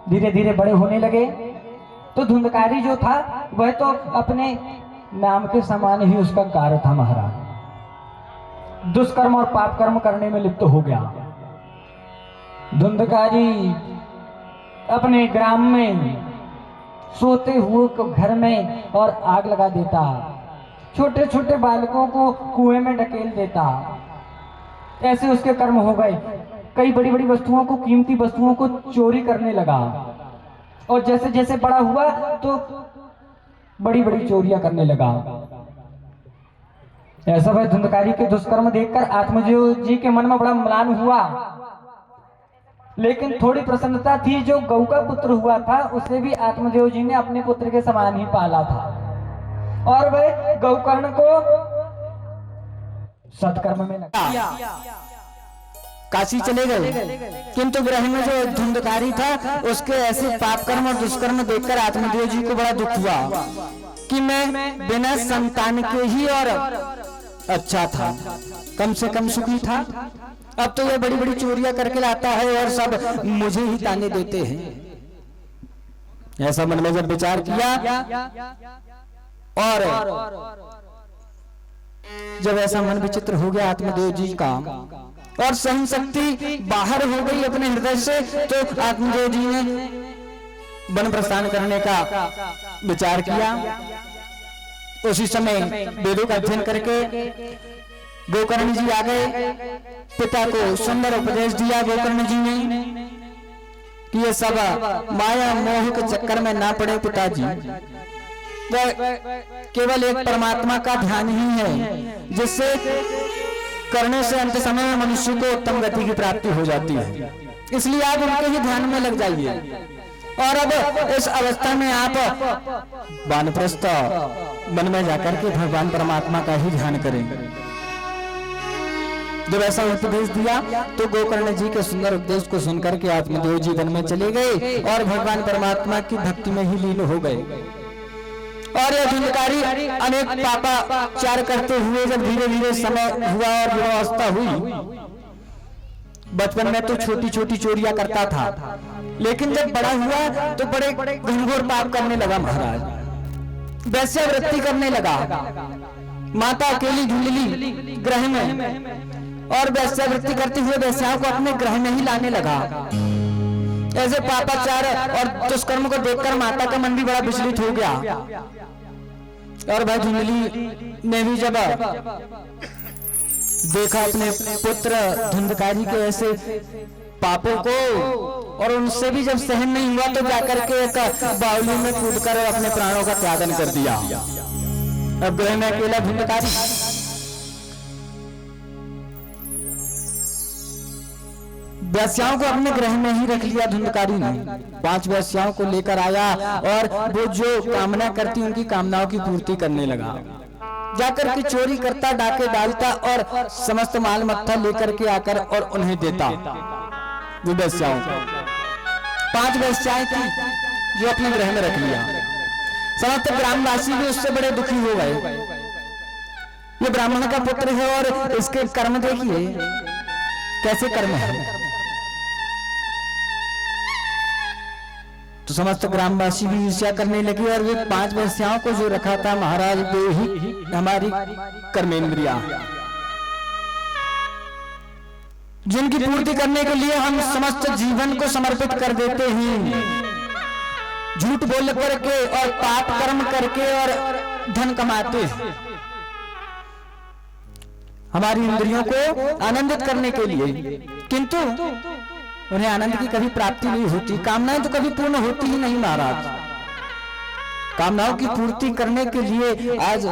धीरे धीरे बड़े होने लगे, तो धुंधकारी जो था वह तो अपने नाम के समान ही उसका कार्य था महाराज। दुष्कर्म और पाप कर्म करने में लिप्त हो गया। धुंधकारी अपने ग्राम में सोते हुए को घर में और आग लगा देता, छोटे छोटे बालकों को कुएं में ढकेल देता। ऐसे उसके कर्म हो गए। कई बड़ी बड़ी वस्तुओं को, कीमती वस्तुओं को चोरी करने लगा, और जैसे जैसे बड़ा हुआ तो बड़ी बड़ी चोरियां करने लगा। ऐसा वह धुंधकारी के दुष्कर्म देखकर आत्मदेव जी के मन में बड़ा म्लान हुआ, लेकिन थोड़ी प्रसन्नता थी। जो गौ का पुत्र हुआ था उसे भी आत्मदेव जी ने अपने पुत्र के समान ही पाला था, और वह गौकर्ण को सत्कर्म में लगा। काशी चले गए, किंतु ग्रह में जो धुंधकारी था उसके ऐसे पाप कर्म और दुष्कर्म देखकर आत्मदेव जी को बड़ा दुख हुआ कि मैं बिना संतान के ही और अच्छा था, कम से कम सुखी था। अब तो यह बड़ी बड़ी चोरियां करके लाता है और सब मुझे ही ताने देते हैं। ऐसा मन में जब विचार किया, और जब ऐसा मन विचित्र हो गया आत्मदेव जी का, और सहन शक्ति बाहर हो गई अपने हृदय से, तो आत्मदेव जी ने वन प्रस्थान करने का विचार किया। उसी समय वेदों का अध्ययन करके गोकर्ण जी आ गए। पिता को सुंदर उपदेश दिया गोकर्ण जी ने कि ये सब माया मोह के चक्कर में ना पड़े पिताजी, केवल एक परमात्मा का ध्यान ही है जिससे करने से अंत समय में मनुष्य को उत्तम गति की प्राप्ति हो जाती है। इसलिए आप उनके ही ध्यान में लग जाइए। और अब इस अवस्था में आप वानप्रस्थ वन में जाकर के भगवान परमात्मा का ही ध्यान करेंगे। जब ऐसा उपदेश दिया तो गोकर्ण जी के सुंदर उपदेश को सुनकर के आत्मदेव जी वन में चले गए और भगवान परमात्मा की भक्ति में ही लीन हो गए। और यह धुंधकारी अनेक पापाचार करते हुए जब धीरे धीरे समय हुआ और युवावस्था हुई, बचपन में तो छोटी छोटी चोरियां करता था, लेकिन जब बड़ा हुआ तो बड़े घनघोर पाप करने लगा महाराज। वैश्यावृत्ति करने लगा, माता अकेली ढूंढ ली ग्रह में, और वैश्यावृत्ति करते हुए वैश्याओं को अपने ग्रह में ही लाने लगा। ऐसे पापाचार और दुष्कर्म को देखकर माता का मन भी बड़ा विचलित हो गया। और भाई धुंधली ने भी जब देखा अपने पुत्र धुंधकारी के ऐसे पापों को, और उनसे भी जब सहन नहीं हुआ तो जाकर के एक बावली में कूदकर अपने प्राणों का त्यागन कर दिया। अब गृह में अकेला धुंधकारी। वैश्याओं को अपने ग्रह में ही रख लिया धुंधकारी ने। 5 वैश्याओं को लेकर आया और वो जो कामना करती उनकी कामनाओं की पूर्ति करने लगा। जाकर के चोरी करता, डाके डालता और समस्त माल मत्था लेकर के आकर और उन्हें देता वो वैश्याओं को। 5 वैश्याएं थी जो अपने ग्रह में रख लिया। समस्त ग्रामवासी भी उससे बड़े दुखी हो गए। ये ब्राह्मण का पुत्र है और इसके कर्म देखिए कैसे कर्म है। तो समस्त ग्रामवासी भी ईर्ष्या करने लगे और वे 5 वैश्याओं को जो रखा था महाराज, वे ही हमारी कर्मेंद्रिया, जिनकी पूर्ति करने के लिए हम समस्त जीवन को समर्पित कर देते हैं। झूठ बोल करके और पाप कर्म करके और धन कमाते हैं हमारी इंद्रियों को आनंदित करने के लिए, किंतु उन्हें आनंद की कभी प्राप्ति नहीं होती। कामनाएं तो कभी पूर्ण होती ही नहीं महाराज। कामनाओं की पूर्ति करने के लिए आज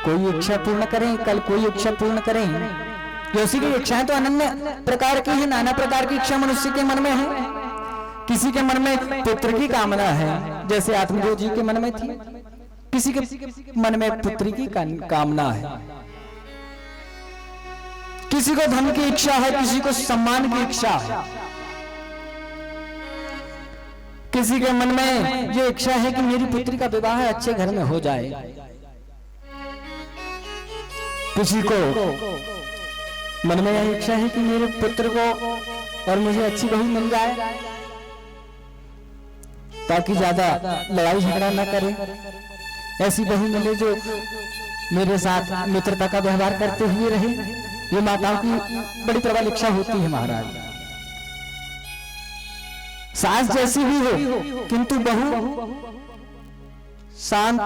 कोई इच्छा पूर्ण करें, कल कोई इच्छा पूर्ण करें। किसी की इच्छाएं तो अनन्य प्रकार की है, नाना प्रकार की इच्छा मनुष्य के मन में है। किसी के मन में पुत्र की कामना है, जैसे आत्मदेव जी के मन में थी। किसी के मन में पुत्री की कामना है। किसी को धन की इच्छा है, किसी को सम्मान की इच्छा है। किसी के मन में ये इच्छा है कि मेरी पुत्री का विवाह अच्छे घर में हो जाए। किसी को मन में यह इच्छा है कि मेरे पुत्र को और मुझे अच्छी बहू मिल जाए ताकि ज्यादा लड़ाई झगड़ा न करे। ऐसी बहू मिले जो मेरे साथ मित्रता का व्यवहार करते हुए रहे। ये माताओं की बड़ी प्रबल इच्छा होती है महाराज। सास जैसी भी हो, किंतु बहू शांत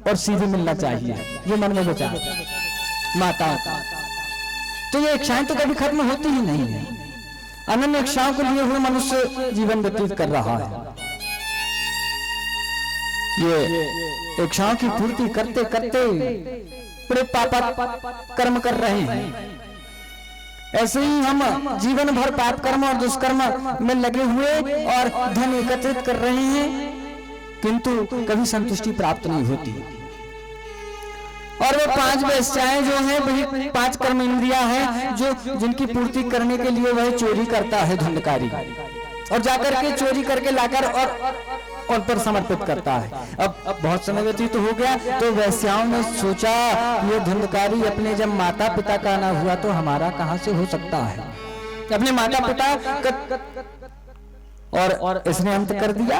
और सीधी मिलना चाहिए, ये मन में विचार माताओं का। तो ये इच्छाएं तो कभी खत्म होती ही नहीं है। अनन्य इच्छाओं को लिए हुए मनुष्य जीवन व्यतीत कर रहा है। ये इच्छाओं की पूर्ति करते करते बड़े पाप कर्म कर रहे हैं। ऐसे ही हम जीवन भर पाप कर्म और दुष्कर्म में लगे हुए और धन एकत्रित कर रहे हैं, किंतु कभी संतुष्टि प्राप्त नहीं होती। और वे 5 वैश्याएं जो हैं वही 5 कर्म इंद्रियां हैं जो जिनकी पूर्ति करने के लिए वह चोरी करता है धुंधकारी, और जाकर के चोरी करके लाकर और उन पर समर्पित करता है। अब बहुत समय व्यतीत हो गया तो वैश्याओं ने सोचा ये धुंधकारी अपने जब माता पिता का ना हुआ तो हमारा कहां से हो सकता है। अपने माता पिता और इसने अंत कर दिया।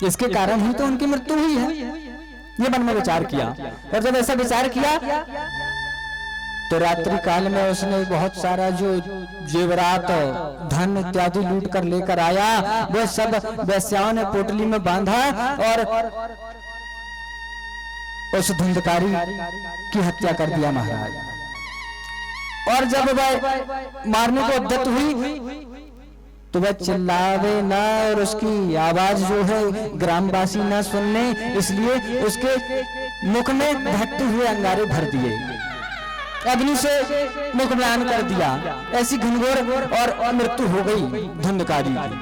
इसके कारण ही तो उनकी मृत्यु हुई है। ये मन में विचार किया, और जब ऐसा विचार किया तो रात्रि काल में उसने बहुत सारा जो जेवरात धन इत्यादि लूट कर लेकर आया, वो सब वैश्याओं ने पोटली में बांधा और उस धुंधकारी की हत्या कर दिया महाराज। और जब वह मारने को उद्यत हुई तो वह चिल्लावे ना, और उसकी आवाज जो है ग्रामवासी न सुनने, इसलिए उसके मुख में धकते हुए अंगारे भर दिए, अग्नि से मुख म्लान कर दिया। ऐसी घनघोर और मृत्यु हो गई धुंधकारी की।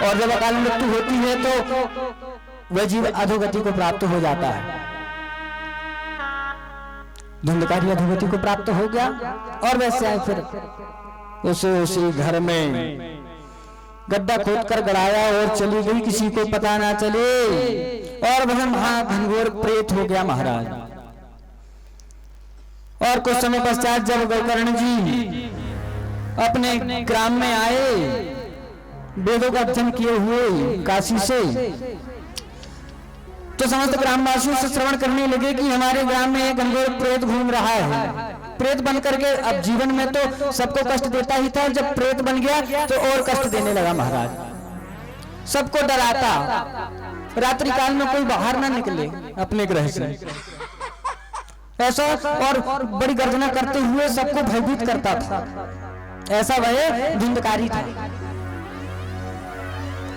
और जब अकाल मृत्यु होती है तो वह जीव अधोगति को प्राप्त हो जाता है। धुंधकारी अधोगति को प्राप्त हो गया और वैसे आए फिर उसी घर में गड्ढा खोद कर गड़ाया और चली गई, किसी को पता ना चले, और वह महाघनघोर प्रेत हो गया महाराज। और कुछ समय पश्चात जब गोकर्ण जी अपने ग्राम में आए, वेदों का अध्ययन किए हुए काशी से, तो समस्त ग्रामवासियों से श्रवण करने लगे कि हमारे ग्राम में एक घनघोर प्रेत घूम रहा है। प्रेत बन करके अब जीवन में तो सबको कष्ट देता ही था, जब प्रेत बन गया तो और कष्ट देने लगा महाराज। सबको डराता, रात्रि काल में कोई बाहर ना निकले अपने ग्रह से, ऐसा, और बड़ी गर्जना करते हुए सबको भयभीत करता था। ऐसा वह धुंधकारी था।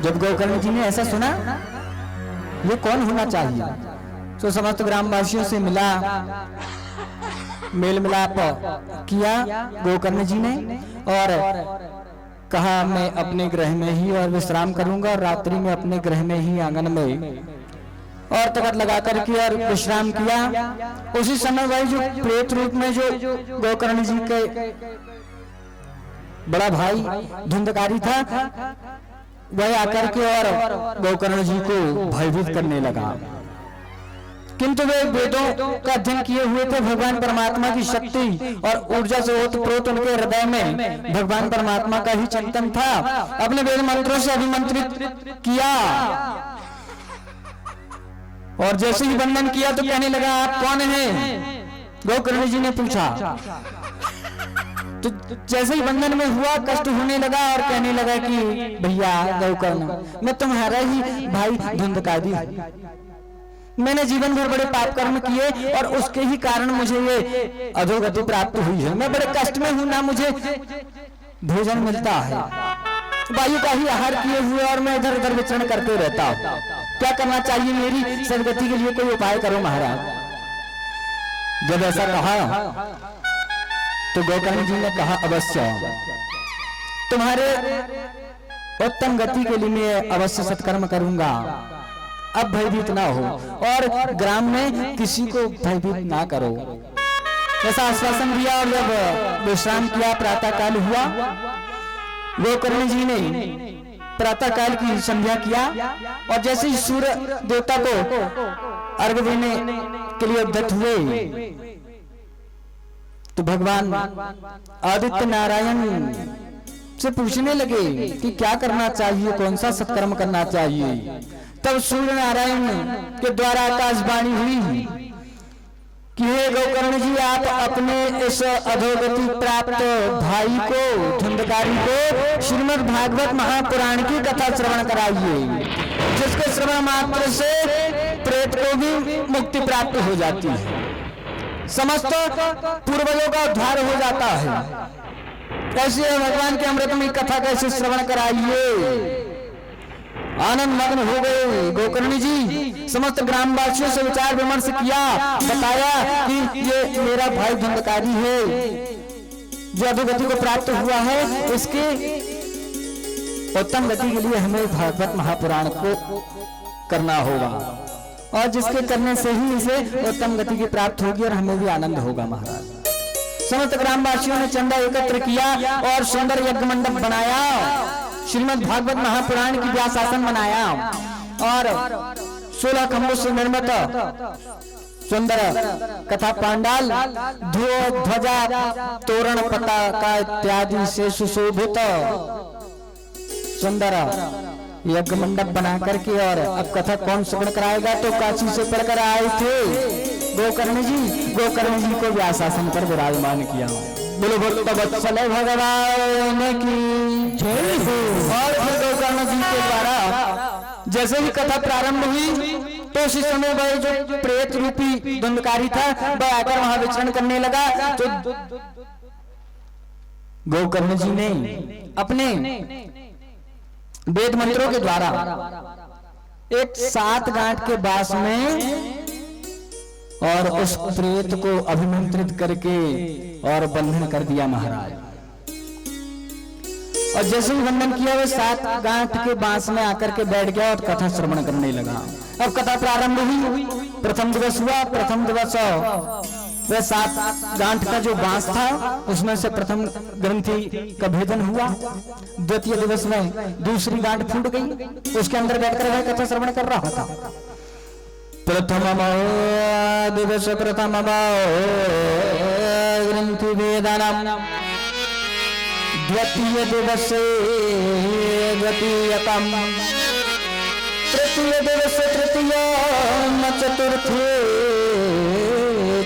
जब गोकर्ण जी ने ऐसा सुना, ये कौन होना चाहिए, तो समस्त ग्रामवासियों से मिला, मेल मिलाप किया गोकर्ण जी ने, और कहा मैं अपने ग्रह में ही और विश्राम करूंगा, और रात्रि में अपने ग्रह में ही आंगन में और तख्त लगा करके और विश्राम किया। उसी समय वही जो प्रेत रूप में जो गोकर्ण जी के बड़ा भाई धुंधकारी था, वह आकर के और गोकर्ण जी को भयभीत करने लगा। किंतु वे वेदों का अध्ययन किए हुए थे, भगवान परमात्मा की शक्ति और ऊर्जा से ओतप्रोत उनके हृदय में भगवान परमात्मा का ही चिंतन था। अपने वेद मंत्रों से अभिमंत्रित किया, और जैसे ही वंदन किया तो कहने लगा, आप कौन हैं? गोकर्ण जी ने पूछा। तो जैसे ही बंधन में हुआ, कष्ट होने लगा और कहने लगा कि भैया गोकर्ण, मैं तुम्हारा ही भाई धुंधकारी, मैंने जीवन भर बड़े पाप कर्म किए और उसके ही कारण मुझे ये अधोगति प्राप्त हुई है। मैं बड़े कष्ट में हूं, ना मुझे भोजन मिलता है, वायु का ही आहार किए हुए, और मैं इधर उधर विचरण करते रहता हूं। क्या करना चाहिए? मेरी सदगति के लिए कोई उपाय करो महाराज। जब ऐसा कहा तो गोकर्ण जी ने कहा, अवश्य तुम्हारे उत्तम गति के लिए मैं अवश्य सत्कर्म करूंगा, अब भयभीत ना हो और ग्राम में किसी को भयभीत ना करो। ऐसा आश्वासन दिया, और जब विश्राम किया, प्रातः काल हुआ, गोकर्ण जी ने प्रातः काल की संध्या किया, और जैसे ही सूर्य देवता को अर्घ देने के लिए उद्यत हुए तो भगवान आदित्य नारायण से पूछने लगे कि क्या करना चाहिए, कौन सा सत्कर्म करना चाहिए। तब सूर्य नारायण के द्वारा आकाशवाणी हुई कि हे गोकर्ण जी, आप अपने इस अधोगति प्राप्त भाई को, धुंधकारी को, श्रीमद् भागवत महापुराण की कथा श्रवण कराइए, जिसके श्रवण मात्र से प्रेत को भी मुक्ति प्राप्त हो जाती है, समस्त पूर्वजों का उद्धार हो जाता है। कैसे भगवान के अमृतमयी कथा कैसे श्रवण कराइए। आनंद मग्न हो गए गोकर्ण जी। समस्त ग्रामवासियों से विचार विमर्श किया, बताया कि ये मेरा भाई धुंधकारी है, जो अधोगति को प्राप्त हुआ है, इसके उत्तम गति के लिए हमें भागवत महापुराण को करना होगा, और जिसके करने से ही इसे उत्तम गति की प्राप्त होगी और हमें भी आनंद होगा महाराज। समस्त ग्रामवासियों ने चंदा एकत्र किया और सुंदर यज्ञ मंडप बनाया, श्रीमद् भागवत महापुराण की व्यासासन बनाया, और 16 खंभों से निर्मित सुंदर कथा पांडाल, ध्वजा, तोरण, पताका इत्यादि से सुशोभित सुंदर यज्ञ मंडप बना करके, और अब कथा कौन श्रवण कराएगा, तो काशी से पढ़कर आए थे गोकर्ण जी को व्यासासन पर विराजमान किया। बोलो भक्त वत्सल भगवान की जय हो। और फिर गोकर्ण जी के द्वारा जैसे ही कथा प्रारंभ हुई, तो उसी समय वह जो प्रेत रूपी धुंधकारी था, वह आकर वहां विचरण करने लगा। तो गोकर्ण जी ने अपने वेद मंत्रों के द्वारा एक 7 गांठ के बांस में और उस प्रेत को अभिमंत्रित करके और बंधन कर दिया महाराज। और जैसे ही बंधन किया, वो 7 गांठ के बांस में आकर के बैठ गया और कथा श्रवण करने लगा। अब कथा प्रारंभ हुई, प्रथम दिवस हुआ। प्रथम दिवस वह 7 गांठ का जो बांस था, उसमें से प्रथम ग्रंथि का भेदन हुआ। द्वितीय दिवस में दूसरी गांठ फूट गई, उसके अंदर बैठकर वह कथा श्रवण कर रहा था। प्रथम दिवस प्रथम ग्रंथि भेदनम, द्वितीय दिवस द्वितीयतम, तृतीय दिवस तृतीय चतुर्थी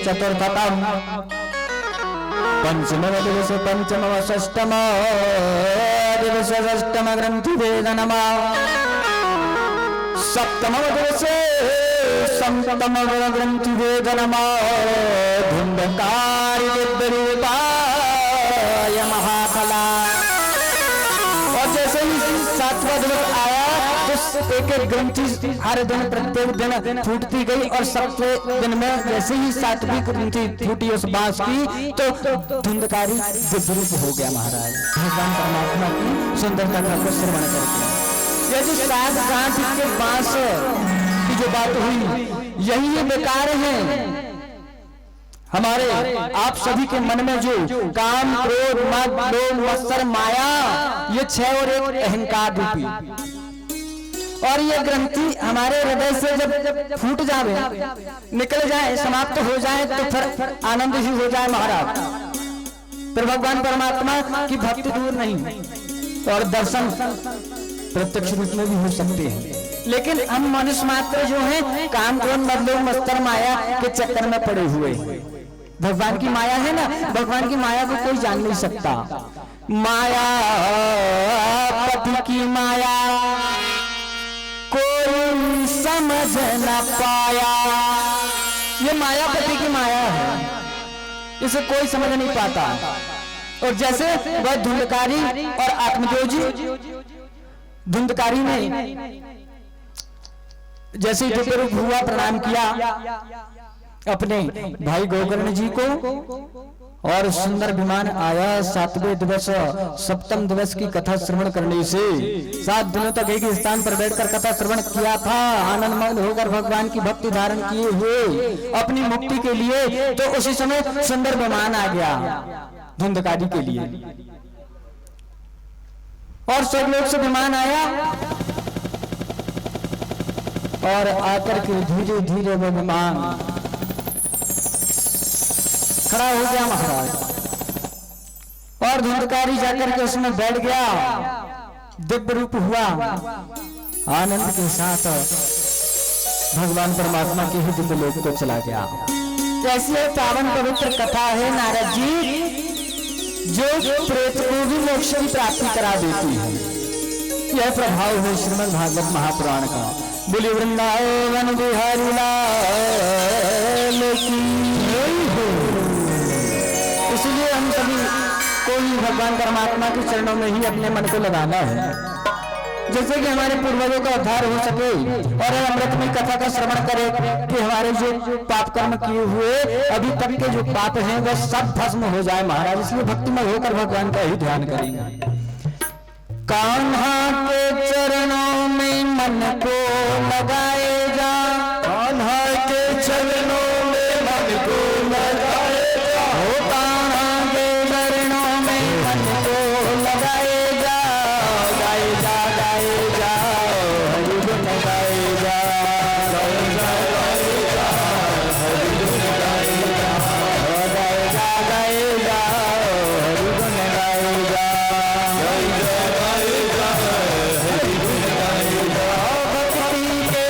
चतुर्थतम पंचम दिवस पंचम षष्टम दिवस षष्टम ग्रंथि वेदनम सप्तम दिवस सप्तम ग्रंथि वेदनम धुंधकारी दिव्यरूपाय महाफला। और जैसे ही सातवां दिवस आया तो एक एक ग्रंथि हर दिन प्रत्येक दिन फूटती गई और सातवें दिन में जैसे ही सातवीं ग्रंथि फूटी उस बांस की तो धुंधकारी दिव्यरूप हो गया महाराज। भगवान परमात्मा की सुंदरता का श्रवण करके यह जो सात गांठ के बांस की जो बात हुई यही ये बेकार है हमारे आप सभी के मन में जो काम क्रोध मद लोभ मत्सर माया ये छह और एक अहंकार रूपी और ये ग्रंथि हमारे हृदय से जब फूट जाए निकल जाए समाप्त हो जाए तो फिर आनंद ही हो जाए महाराज। फिर भगवान परमात्मा की भक्ति दूर नहीं और दर्शन प्रत्यक्ष रूप में भी हो सकते हैं। लेकिन हम मनुष्य मात्र जो हैं काम क्रोध मद लोभ मत्सर माया के चक्कर में पड़े हुए हैं। भगवान की माया है ना, भगवान की माया को कोई जान नहीं सकता। माया पति की माया कोई समझ न पाया, ये मायापति की माया है, इसे कोई समझ नहीं पाता। और जैसे वह धुंधकारी और आत्मजोजी धुंधकारी ने जैसे दिव्यरूप हुआ प्रणाम किया अपने भाई गोकर्ण जी को और सुंदर विमान आया। सातवें दिवस सप्तम दिवस की कथा श्रवण करने से 7 दिनों तक एक ही स्थान पर बैठकर कथा श्रवण किया था। आनंद मग्न होकर भगवान की भक्ति धारण किए हुए अपनी मुक्ति के लिए तो उसी समय सुंदर विमान आ गया धुंधकारी के लिए और स्वर्गलोक से विमान आया और आकर के धीरे धीरे वो विमान खड़ा हो गया महाराज और धुंधकारी जाकर के उसमें बैठ गया, दिव्य रूप हुआ, आनंद के साथ भगवान परमात्मा के ही दिव्य लोक को चला गया। कैसी है पावन पवित्र कथा है नारद जी जो प्रेत को भी मोक्ष की प्राप्ति करा देती है। यह प्रभाव है श्रीमद् भागवत महापुराण का। बोली वृंदावन बिहारी लाल की। इसलिए हम सभी को ही भगवान परमात्मा के चरणों में ही अपने मन को लगाना है, जैसे कि हमारे पूर्वजों का उद्धार हो सके और अमृतमय कथा का श्रवण करें कि हमारे जो पाप कर्म किए हुए अभी तक के जो पाप हैं वह सब भस्म हो जाए महाराज। इसलिए भक्तिमय होकर भगवान का ही ध्यान करेंगे। कान्हा के चरणों में मन को लगाए जा, कान्हा के चरणों में मन को लगाए जा, हो कान्हा के चरणों में मन को लगाए जा, गाए जा गाए जा हरि गुण गाए जा, गाए जा गाए जा हरि गुण गाए जा, गाए जा गाए जा हरि गुण गाए जा, गाए जा गाए जा हरि गुण गाए जा। भक्ति के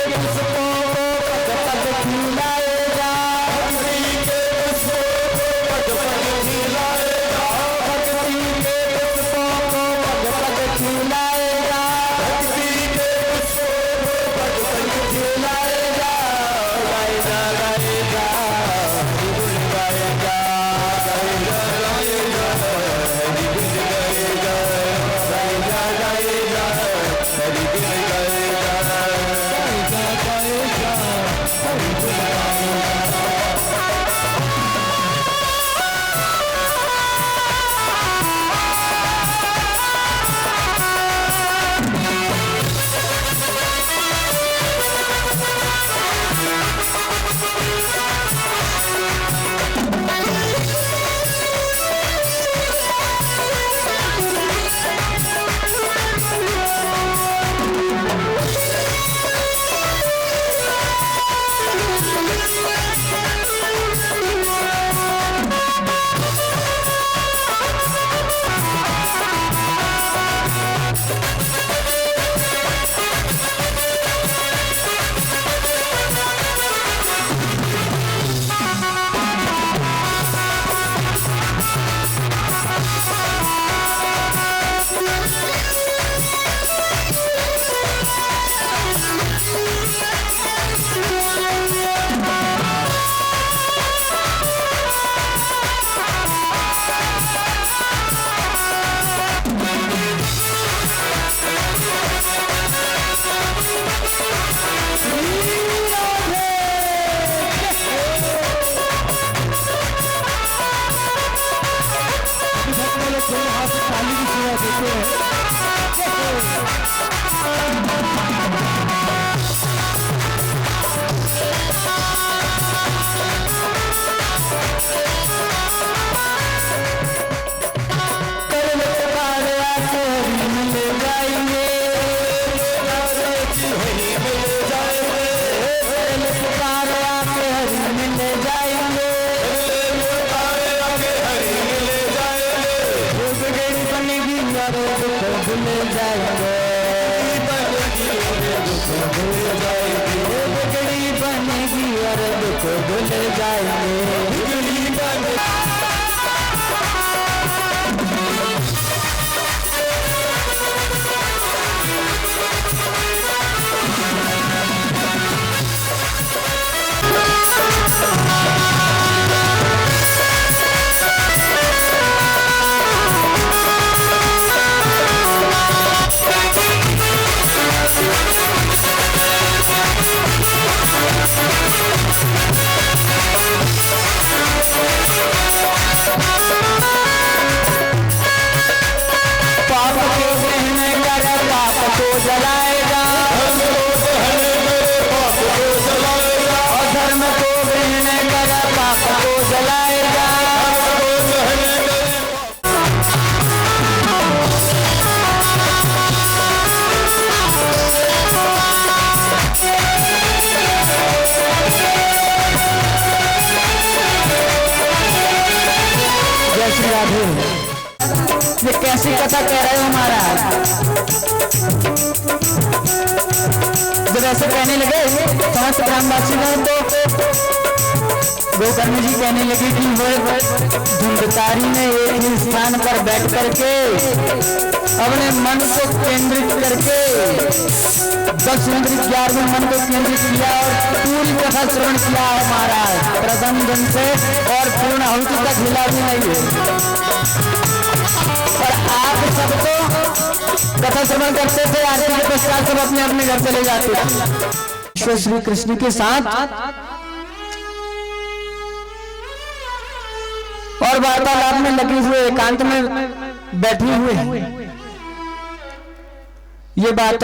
जाएंगे, बिगड़ी बनेगी और दुख भूल जाएंगे। पाप को सहने कर पाप को जलाएगा, और धर्म को सहने कर पाप को जलाएगा। जय श्री राधे। ये कैसी कथा कह रहे हो महाराज? जब ऐसे कहने लगे समस्त ग्रामवासी ने, तो गोकर्ण जी कहने लगे कि वो धुंधकारी ने एक ही स्थान पर बैठ करके अपने मन को केंद्रित करके 10 इंद्रिय 11वें मन को केंद्रित किया और पूरी कथा श्रवण किया है महाराज, प्रथम दिन से और पूर्ण आहुति तक हिला भी नहीं है। और आप सब तो कथा श्रवण करते थे, आरती के पश्चात सब अपने अपने घर चले जाते थे। श्री कृष्ण के साथ और वार्तालाप में लगे हुए, एकांत में बैठे हुए हैं। ये बात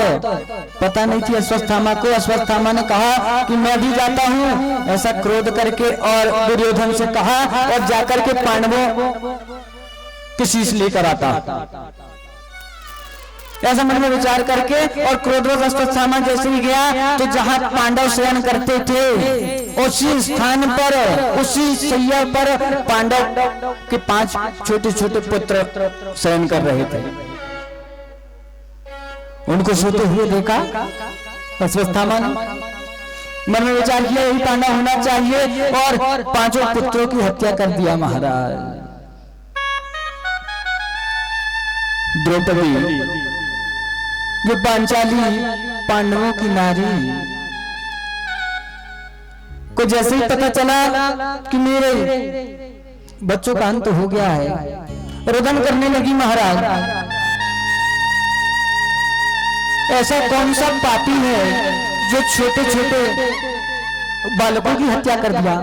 पता नहीं थी अश्वत्थामा को। अश्वत्थामा ने कहा कि मैं भी जाता हूं, ऐसा क्रोध करके, और दुर्योधन से कहा और जाकर के पांडवों की शीश लेकर आता। ऐसा मन में विचार करके और क्रोधवश अश्वत्थामा जैसे ही गया तो जहां पांडव शयन करते थे उसी स्थान पर, उसी शैया पर पांडव के 5 छोटे छोटे पुत्र शयन कर रहे थे। उनको सोते हुए देखा अश्वत्थामा ने, मन में विचार किया यही पांडव होना चाहिए, और 5 पुत्रों की हत्या कर दिया महाराज। द्रौपदी जो पांचाली पांडवों की नारी को जैसे ही पता चला कि मेरे बच्चों का अंत हो गया है, रुदन करने लगी महाराज। ऐसा कौन सा पापी है जो छोटे छोटे बालकों की हत्या कर दिया?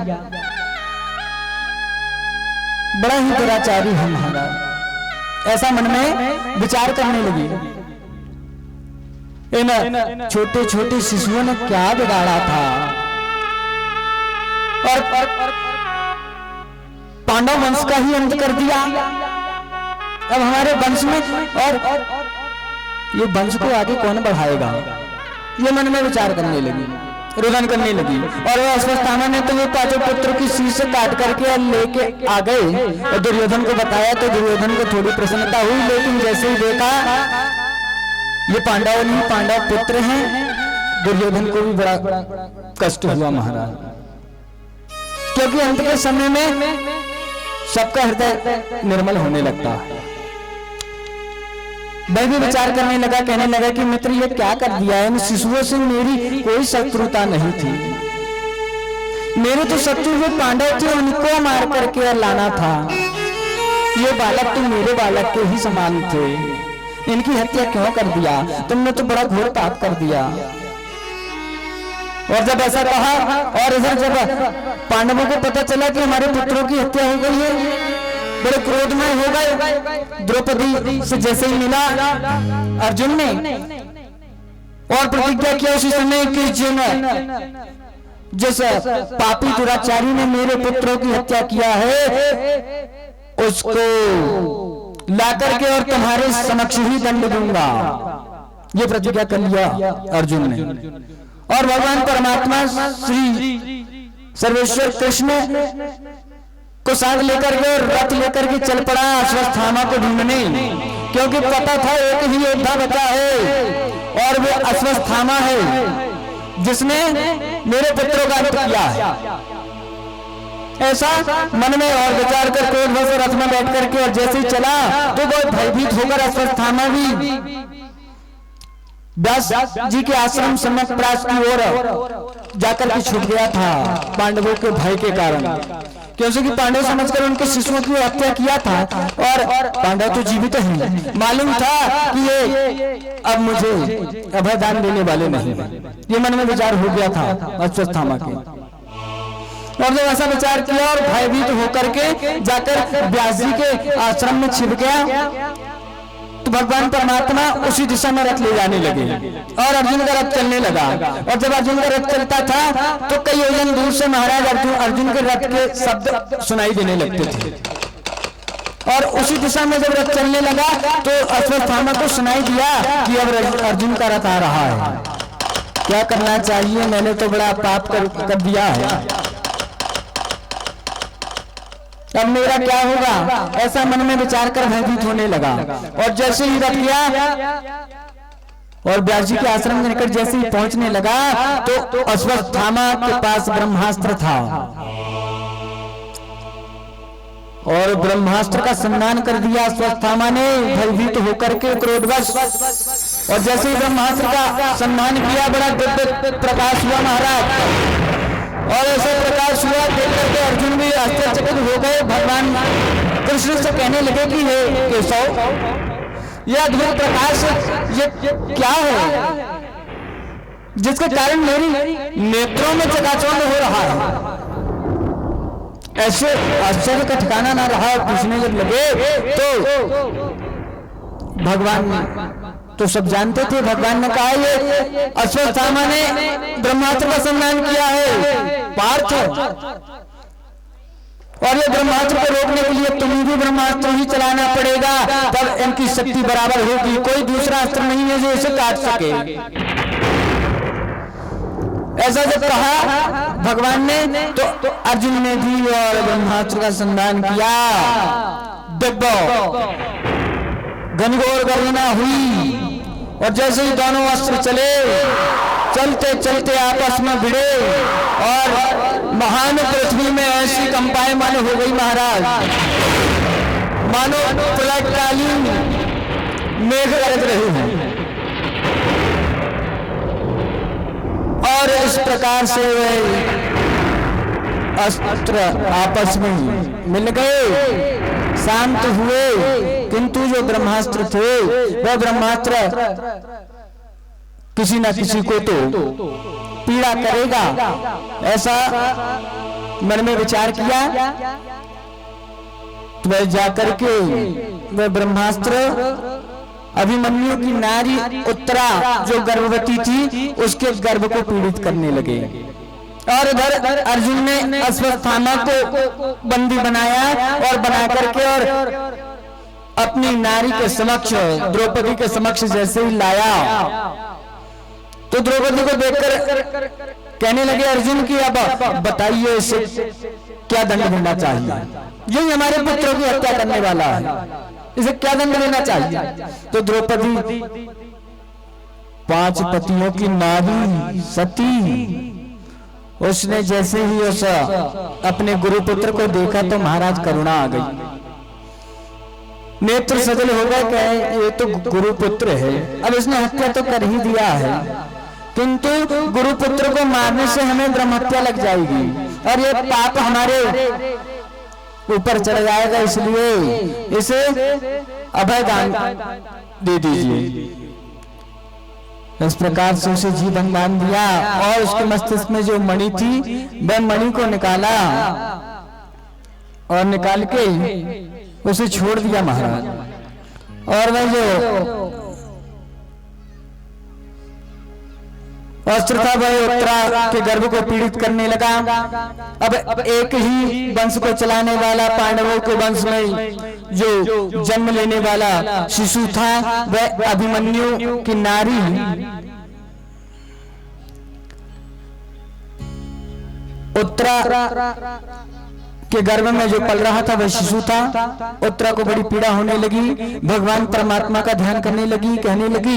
बड़ा ही दुराचारी है महाराज। ऐसा मन में विचार करने लगी। इन छोटे छोटे शिशुओं ने क्या बिगाड़ा था, और पांडव वंश का ही अंत कर दिया। अब हमारे वंश में और ये वंश को आगे कौन बढ़ाएगा? ये मन में विचार करने लगी, रुदन करने लगी। और वह अश्वत्थामा ने तो वो 5 पुत्र की शीश काट करके लेके आ गए और दुर्योधन को बताया। तो दुर्योधन को थोड़ी प्रसन्नता हुई, लेकिन जैसे ही देखा ये पांडव नहीं पांडव पुत्र हैं, दुर्योधन को भी बड़ा कष्ट हुआ महाराज। क्योंकि अंत के समय में सबका हृदय निर्मल होने लगता है। वह भी विचार करने लगा, कहने लगा कि मित्र ये क्या कर दिया है? इन शिशुओं से मेरी कोई शत्रुता नहीं थी। मेरे तो शत्रु वो पांडव थे, उनको मार करके लाना था। ये बालक तो मेरे बालक के ही समान थे, इनकी हत्या क्यों कर दिया? तुमने तो बड़ा घोर पाप कर दिया। और जब ऐसा कहा, और इधर जब पांडवों को पता चला कि हमारे पुत्रों की हत्या हो गई है, बड़े क्रोधमय हो गए। द्रौपदी से जैसे ही मिला अर्जुन ने और प्रतिज्ञा किया उसी समय कि जिस पापी दुराचारी ने मेरे पुत्रों की हत्या किया है उसको लाकर के और तुम्हारे समक्ष ही दंड दूंगा। ये प्रतिज्ञा कर लिया अर्जुन ने। और भगवान परमात्मा श्री सर्वेश्वर कृष्ण को साथ लेकर के रथ लेकर के चल पड़ा अश्वत्थामा को ढूंढने। क्योंकि पता था एक ही योद्धा बचा है और वो अश्वत्थामा है जिसने मेरे पुत्रों का अंत किया है। ऐसा मन में और विचार कर क्रोधवश रथ में बैठ करके और जैसे ही चला तो वो भयभीत होकर अश्वत्थामा भी व्यास जी के आश्रम सम्यक प्रास की ओर जाकर के छुप गया था पांडवों के भय के कारण, क्योंकि पांडव समझकर उनके शिष्यों की हत्या किया था और पांडव तो जीवित हैं। मालूम था कि ये अब मुझे अभयदान देने वाले नहीं, ये मन में विचार हो गया था अश्वत्थामा के। और जब ऐसा विचार किया और भयभीत होकर के जाकर व्यास जी के आश्रम में छिप गया तो भगवान परमात्मा उसी दिशा में रथ ले जाने लगे और अर्जुन का रथ चलने लगा। और जब अर्जुन का रथ चलता था तो कई योजन दूर से महाराज अर्जुन के रथ के शब्द सुनाई देने लगते थे। और उसी दिशा में जब रथ चलने लगा तो अश्वत्थामा को सुनाई दिया कि अब अर्जुन का रथ आ रहा है, क्या करना चाहिए, मैंने तो बड़ा पाप कर दिया है, अब मेरा क्या होगा, ऐसा मन में विचार कर भयभीत होने लगा। और जैसे ही रथ गया और व्यास जी के आश्रम के निकट जैसे ही पहुंचने लगा तो अश्वत्थामा के पास ब्रह्मास्त्र था और ब्रह्मास्त्र का सम्मान कर दिया अश्वत्थामा ने भयभीत होकर के क्रोधवश। और जैसे ही ब्रह्मास्त्र का सम्मान किया बड़ा दिव्य प्रकाश हुआ महाराज, और ऐसे प्रकाश हुआ देख करके अर्जुन भी आश्चर्यचकित हो गए। भगवान कृष्ण से कहने लगे कि हे केशव, यह अद्भुत प्रकाश ये क्या है जिसके कारण मेरी नेत्रों में चकाचौंध हो रहा है। ऐसे आश्चर्य का ठिकाना ना रहा। पूछने जब लगे तो भगवान तो सब जानते थे, भगवान ने कहा ये अश्वत्थामा ने ब्रह्मास्त्र का सम्मान किया है पार्थ, और ये ब्रह्मास्त्र को रोकने के लिए तुम्हें भी ब्रह्मास्त्र ही चलाना पड़ेगा, तब इनकी शक्ति बराबर होगी। कोई दूसरा अस्त्र नहीं है जो इसे काट सके। ऐसा जब कहा भगवान ने तो अर्जुन ने भी और ब्रह्मास्त्र का सम्मान किया। दिव्य घनघोर गर्जना हुई और जैसे ही दोनों अस्त्र चले, चलते चलते आपस में भिड़े और महान पृथ्वी में ऐसी कंपायमान हो गई महाराज, मानो प्रलयकालीन मेघ गरज रहे हैं। और इस प्रकार से वे अस्त्र आपस में मिल गए, शांत हुए, किंतु जो ब्रह्मास्त्र थे वह ब्रह्मास्त्र किसी न किसी को तो पीड़ा करेगा, ऐसा मन में विचार किया। तो वह जाकर के वह ब्रह्मास्त्र अभिमन्यु की नारी उत्तरा जो गर्भवती थी उसके गर्भ को पीड़ित करने लगे। और इधर अर्जुन ने अश्वत्थामा को बंदी बनाया और बना करके और अपनी नारी के समक्ष द्रौपदी के समक्ष जैसे ही लाया तो द्रौपदी को देखकर कहने लगे अर्जुन की अब बताइए इसे क्या दंड देना चाहिए, यही हमारे पुत्रों की हत्या करने वाला है, इसे क्या दंड देना चाहिए। तो द्रौपदी 5 पतियों की नारी सती, उसने जैसे ही उस अपने गुरुपुत्र को देखा तो महाराज करुणा आ गई, नेत्र सजल हो गए, कहे ये तो गुरुपुत्र है, अब इसने हत्या तो कर ही दिया है, किंतु गुरुपुत्र को मारने से हमें ब्रह्म हत्या लग जाएगी और ये पाप हमारे ऊपर चढ़ जाएगा, इसलिए इसे अभयदान दे दीजिए। इस प्रकार से उसे जीवन दान दिया और उसके मस्तिष्क में जो मणि थी वह मणि को निकाला और निकाल के उसे छोड़ दिया महाराज। और वह जो अस्त्र था वह उत्तरा के गर्भ को पीड़ित करने लगा। अब एक ही वंश को चलाने वाला पांडवों के वंश में जो जन्म लेने वाला शिशु था वह अभिमन्यु की नारी उत्तरा के गर्भ में जो पल रहा था वह शिशु था। उत्तरा को बड़ी पीड़ा होने लगी, भगवान परमात्मा का ध्यान करने लगी, कहने लगी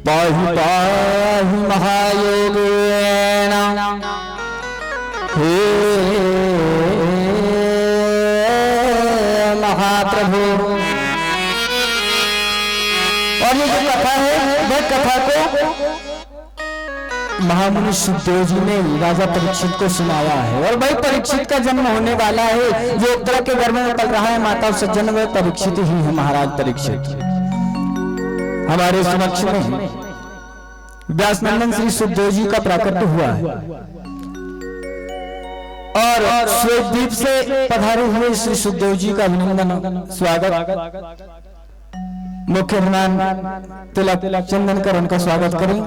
पाहि पाहि महायोगेन हे महाप्रभु। और ये जो कथा है वह कथा को महामुनि सुखदेव जी ने राजा परीक्षित को सुनाया है। और भाई परीक्षित का जन्म होने वाला है, जो उत्तरा के गर्भ में पल रहा है माता सज्जन, वह परीक्षित ही है। महाराज परीक्षित हमारे समक्ष में व्यासनंदन श्री सुखदेव जी का प्राकट्य हुआ है और श्वेतद्वीप से पधारे हुए श्री सुखदेव जी का अभिनंदन स्वागत, मुख्य विमान तिलक चंदन कर उनका स्वागत करें।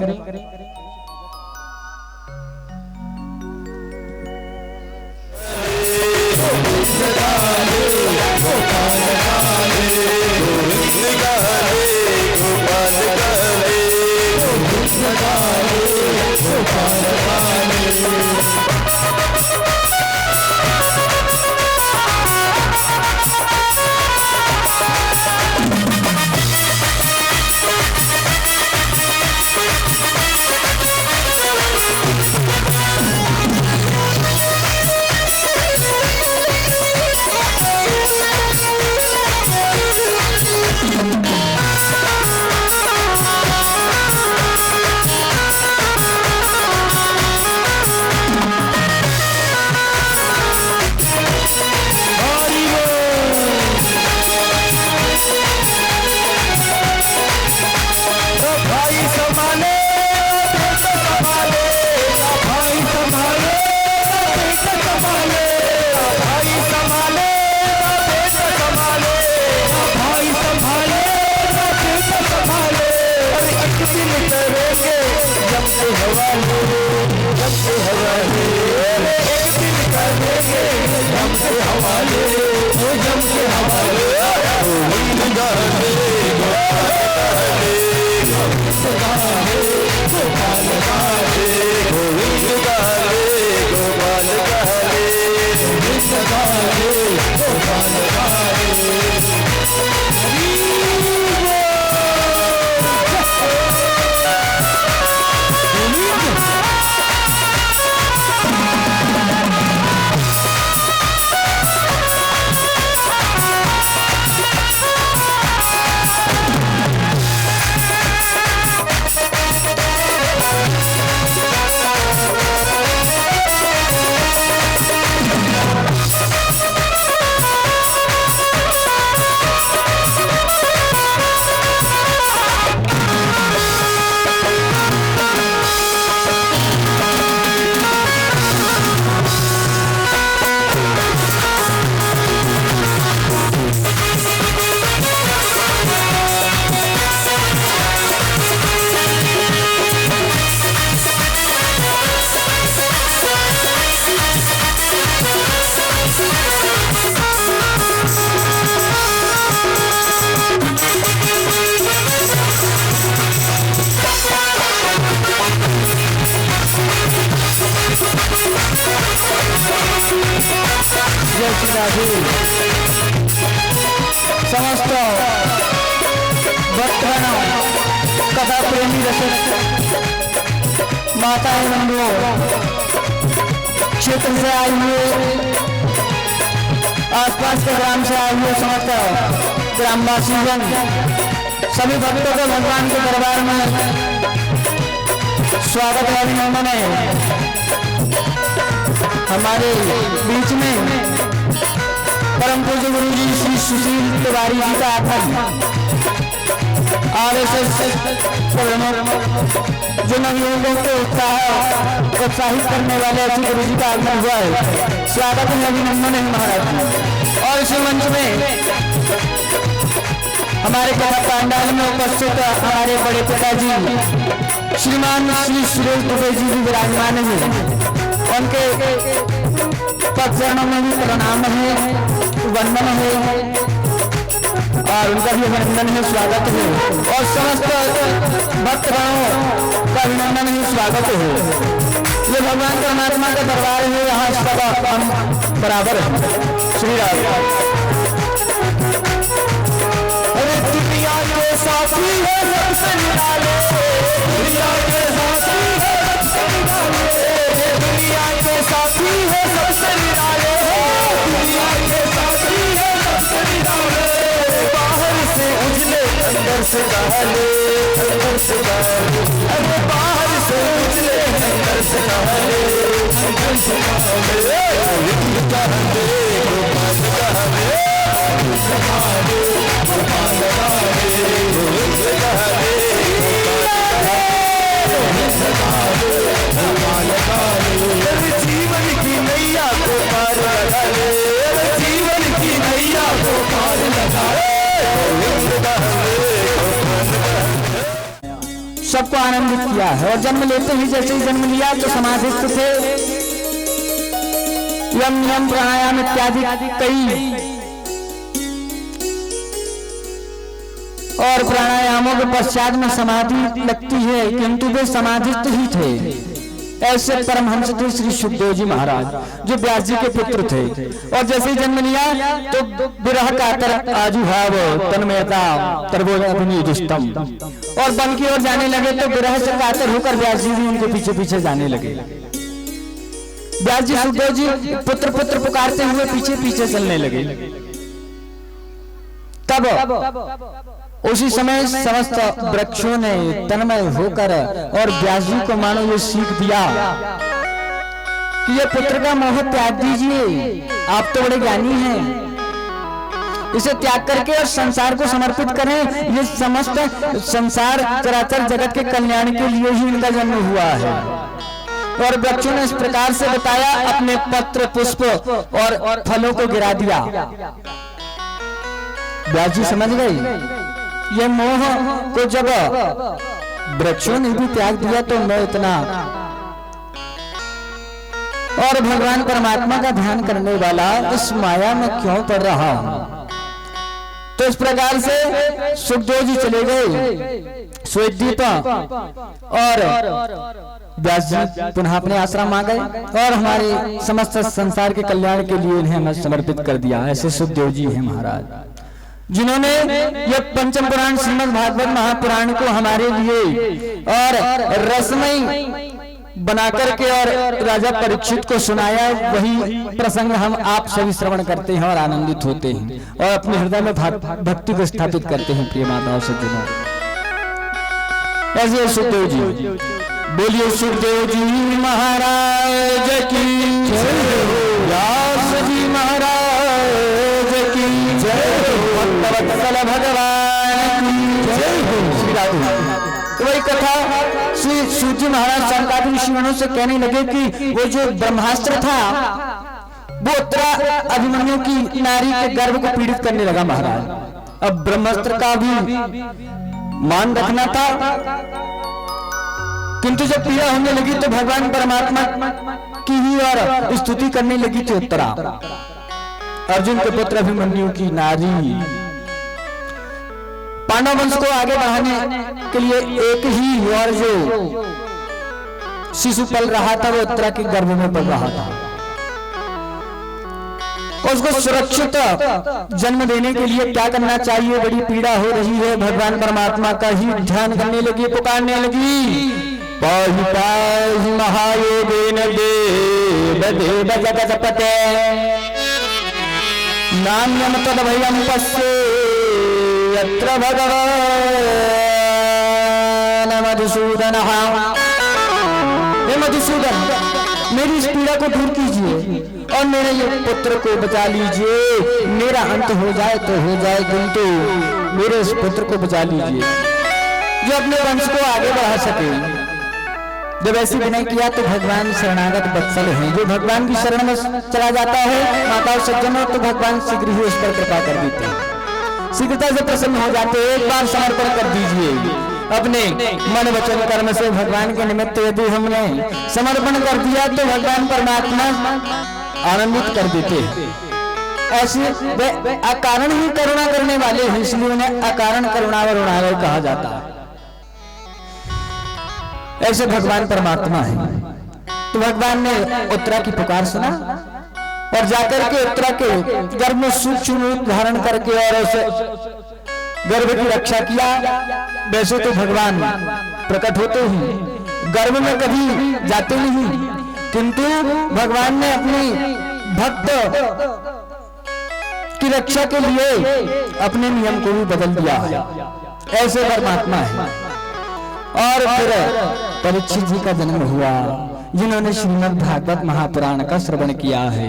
समस्त भक्तगण कथा प्रेमी रसिक माता एवं क्षेत्र से आए हुए, आसपास के ग्राम से आए हुए समस्त ग्रामवासीगण, सभी भक्तों को भगवान के दरबार में स्वागत है, अभिनंदन है। हमारे बीच में परम पूज्य गुरु जी श्री सुशील तिवारी जी का आगमन, RSS जो नवयुवकों को उत्साहित करने वाले ऐसे गुरु जी का आगमन हुआ है। स्वागत है, अभिनंदन है महाराज। और इस मंच में हमारे कथा पांडाल में उपस्थित हमारे बड़े पिताजी श्रीमान श्री सुरेश दुबे जी भी विराजमान है। उनके पद चरणों में भी प्रणाम है, वंदन है और उनका भी अभिनंदन है, स्वागत है। और समस्त भक्तगणों का अभिनंदन है, स्वागत है। ये भगवान परमात्मा का दरबार है, यहाँ सब हम बराबर है। श्री राम। अरे दुनिया के साथी है सबसे निराले, दुनिया के साथी है सबसे निराले, दुनिया के साथी है सबसे निराले, दुनिया के साथी है सबसे निराले। बाहर से उजले अंदर से काले, अंदर से काले, अरे बाहर से उजले अंदर से काले, अंदर से काले। गोपाल जीवन की नैया को पार लगा ले, जीवन की नैया को पार लगा ले। सबको आनंदित किया है। और जन्म लेते ही जैसे ही जन्म लिया तो समाधिस्थ थे, यम नियम प्राणायाम इत्यादि कई और प्राणायामों के पश्चात में समाधि लगती है, किंतु वे समाधिस्थ ही थे। ऐसे परमहंस थे श्री सुखदेव जी महाराज, जो व्यास जी के पुत्र थे। और जैसे ही जन्म लिया तो विरह कातर आजुभाव तन्मयता तरबोधनिष्टम, और वन की ओर जाने लगे तो विरह से कातर होकर व्यास जी भी उनके पीछे पीछे जाने लगे। व्यास जी सुखदेव जी पुत्र पुत्र पुकारते हुए पीछे पीछे चलने लगे। तब उसी समय समस्त वृक्षों ने तन्मय होकर और व्यास जी को मानो ये सीख दिया कि ये पुत्र का मोह त्याग दीजिए, आप तो बड़े ज्ञानी हैं, इसे त्याग करके और संसार को समर्पित करें। ये समस्त संसार चराचर जगत के कल्याण के लिए ही इनका जन्म हुआ है। और वृक्षों ने इस प्रकार से बताया, अपने पत्र पुष्प और फलों को गिरा दिया। व्यास जी समझ गए ये मोह को जब वृक्षों ने भी त्याग दिया तो मैं इतना और भगवान परमात्मा का ध्यान करने वाला इस माया में क्यों पड़ रहा हूं। तो इस प्रकार से सुखदेव जी चले गए श्वेतद्वीप और व्यास जी पुनः अपने आश्रम आ गए और हमारे समस्त संसार के कल्याण के लिए इन्हें हमें समर्पित कर दिया। ऐसे सुखदेव जी हैं महाराज, जिन्होंने ये पंचम पुराण श्रीमद् भागवत महापुराण को हमारे लिए और रसमयी बना करके और राजा परीक्षित को सुनाया। वही प्रसंग हम आप सभी श्रवण करते हैं और आनंदित होते हैं और अपने हृदय में भक्ति को स्थापित करते हैं। प्रिय माताओं सज्जनों, ऐसे सुखदेव जी, बोलिए सुखदेव जी महाराज की जय, व्यास जी महाराज की जय, भक्तवत्सल भगवान की जय हो। श्री राधे। तो वही कथा श्री सूजी महाराज शंकादि ऋषियों से कहने लगे कि वो जो ब्रह्मास्त्र था वो उत्तरा अभिमन्यु की नारी के गर्भ को पीड़ित करने लगा महाराज। अब ब्रह्मास्त्र का भी मान रखना था, किंतु जब पीड़ा होने लगी तो भगवान परमात्मा की ही और स्तुति करने लगी थी उत्तरा। अर्जुन के पुत्र अभिमन्यु की नारी पांडव वंश को आगे बढ़ाने के लिए एक ही और जो शिशु पल रहा था वो उत्तरा के गर्भ में पल रहा था। उसको सुरक्षित जन्म देने के लिए क्या करना चाहिए, बड़ी पीड़ा हो रही है। भगवान परमात्मा का ही ध्यान करने लगी, पुकारने लगी, पाहि पाहि महायोगेन देव देव जगतपते नान्यम तद्भयं पश्ये यत्र भगवान् मधुसूदनः। हे मधुसूदन, मेरी इस पीड़ा को दूर कीजिए और मेरे ये पुत्र को बचा लीजिए। मेरा अंत हो जाए तो हो जाए, किंतु मेरे इस पुत्र को बचा लीजिए जो अपने वंश को आगे बढ़ा सके। जब ऐसी विनय किया तो भगवान शरणागत वत्सल हैं, जो भगवान की शरण में चला जाता है माताओं सज्जनों तो भगवान शीघ्र ही उस पर कृपा कर देते हैं, शीघ्रता से प्रसन्न हो जाते हैं। एक बार समर्पण कर दीजिए अपने मन वचन कर्म से भगवान के निमित्त। यदि हमने समर्पण कर दिया तो भगवान परमात्मा आनंदित कर देते हैं। ऐसे वे अकारण ही करुणा करने वाले हैं, इसलिए उन्हें अकारण करुणावरुणालय कहा जाता है। ऐसे भगवान परमात्मा है। तो भगवान ने उत्तरा की पुकार सुना और जाकर के उत्तरा के गर्भ में सूक्ष्म रूप धारण करके और उसे गर्भ की रक्षा किया। वैसे तो भगवान प्रकट होते ही गर्भ में कभी जाते नहीं, किंतु भगवान ने अपनी भक्त की रक्षा के लिए अपने नियम को भी बदल दिया है। ऐसे परमात्मा है। और फिर परीक्षित जी का जन्म हुआ, जिन्होंने श्रीमद् भागवत महापुराण का श्रवण किया है।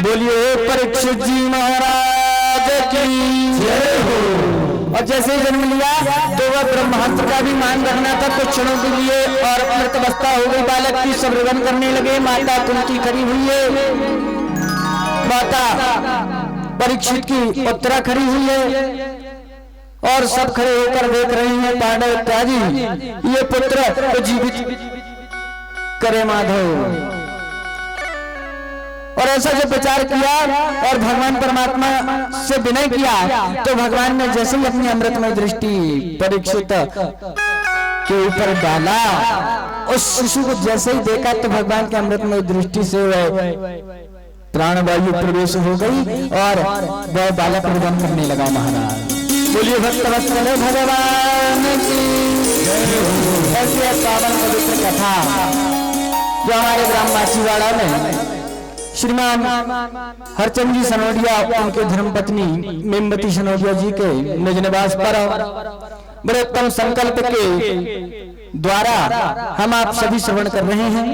बोलिए परीक्षित जी महाराज की जय हो। और जैसे ही जन्म लिया तो वह ब्रह्मास्त्र का भी मान रखना था कुछ क्षणों के लिए, और अमृत अवस्था हो गई बालक की। सब रोदन करने लगे। माता कुंती खड़ी हुई है, माता परीक्षित की उत्तरा खड़ी हुई है, और सब खड़े होकर देख रहे हैं पांडव इत्यादि ये पुत्र को जीवित करे माधव। और ऐसा जब विचार किया और भगवान परमात्मा से विनय किया तो भगवान ने जैसे ही अपनी अमृतमय दृष्टि परीक्षित के ऊपर डाला, उस शिशु को जैसे ही देखा तो भगवान के अमृतमय दृष्टि से प्राणवायु प्रवेश हो गई और वह बालक प्रदान करने लगा। महाराज बोलिए भक्तवत्सल भगवान की ऐसे पावन पवित्र कथा जो हमारे ग्राम माछीवाड़ा में श्रीमान हरचंद जी सनोडिया उनके धर्मपत्नी मेमवती सनोडिया जी के निज निवास पर बड़े उत्तम संकल्प के द्वारा हम आप सभी श्रवण कर रहे हैं।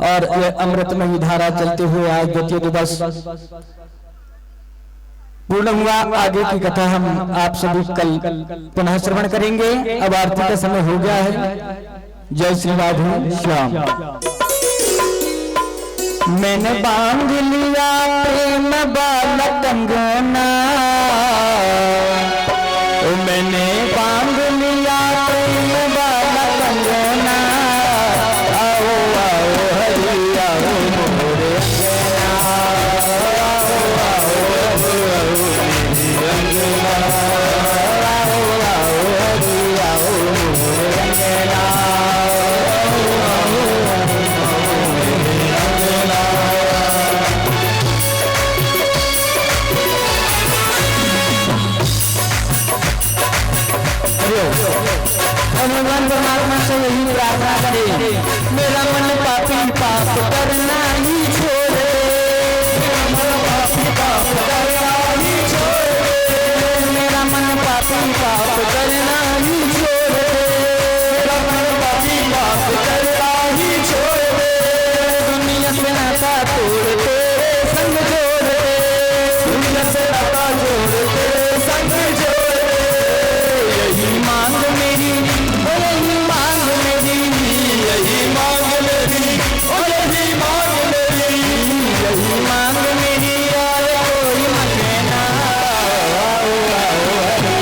और यह अमृतमयी धारा चलते हुए आज द्वितीय दिवस पूर्ण हुआ। आगे की कथा हम आप सभी कल पुनः श्रवण करेंगे। अब आरती का समय हो गया है। जय श्री राधे श्याम। मैंने बांध लिया प्रेम बाला कंगना, मैंने बांध लिया प्रेम बाला कंगना, आओ आओ हरि आओ मोरे अंगना, आओ आओ अंगना, आओ आओ हरि आओ मोरे अंगना, भगवान परमात्मा से यही प्रार्थना करे, मेरा मन पापी पाप करना ही छोड़े, मेरा मन पापी पाप करना ही छोड़े, मेरा मन पापी पाप करना ही छोड़े, मेरा मन पापी पाप करना ही छोड़े, दुनिया से नाता तोड़ तेरे संग जोड़े, दुनिया से नाता जोड़ तेरे संग जोड़े, यही मांग मेरी, यही मांग मेरी, यही मांग मेरी, यही मांग मेरी, यही मांग मेरी, और कोई मत ना। आओ आओ हरि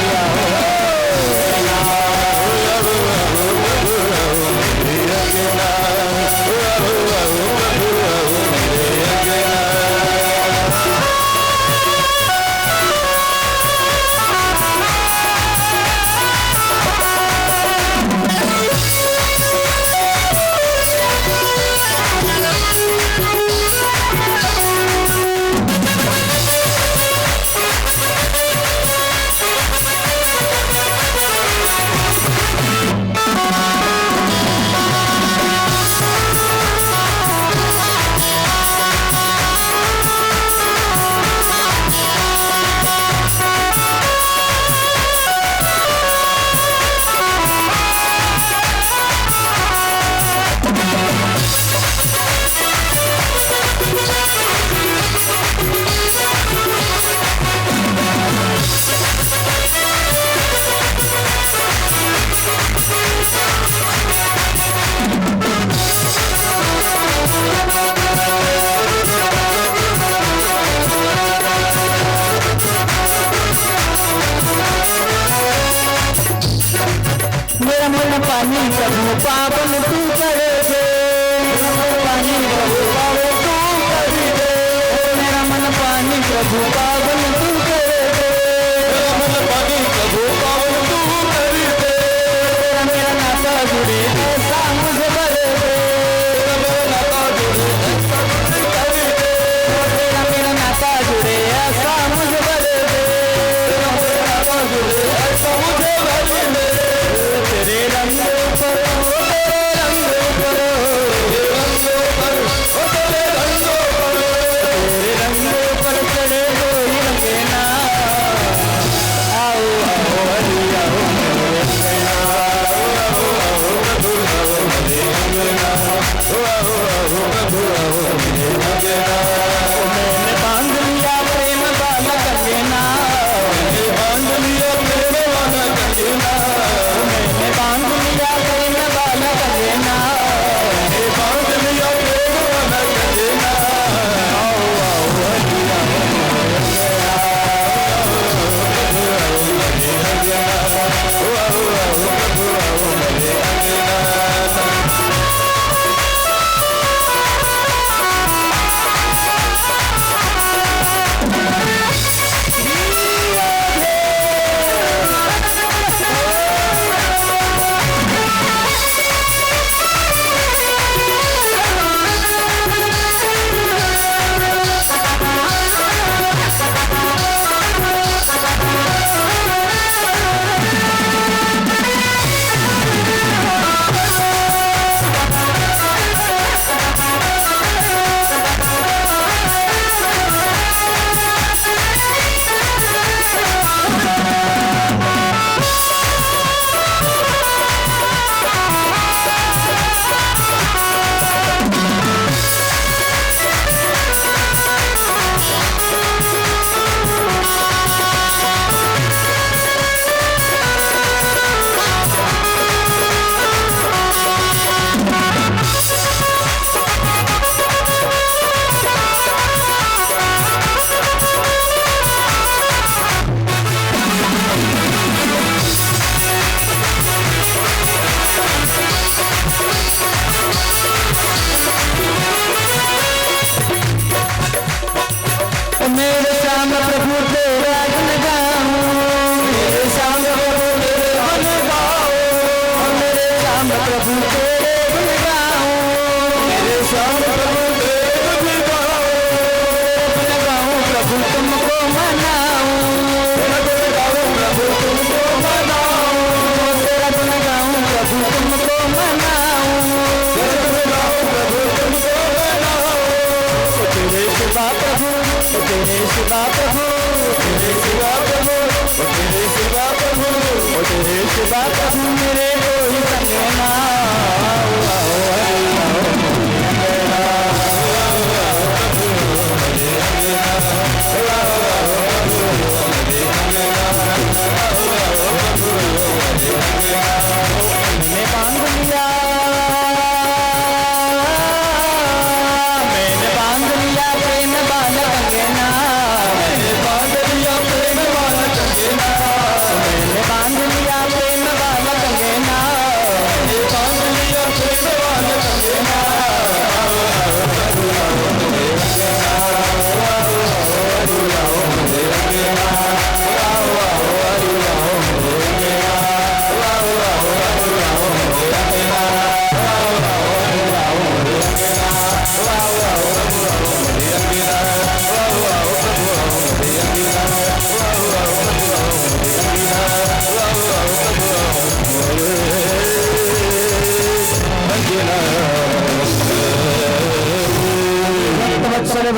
मेरा मन पानी प्रभु पावन तू कर दे, पानी प्रभु पावन तू कर दे, मेरा मन पानी प्रभु पावन तू कर दे, मेरा मन पानी प्रभु पावन तू कर दे, मेरा नाता जुड़े ऐसा मुझे कर दे,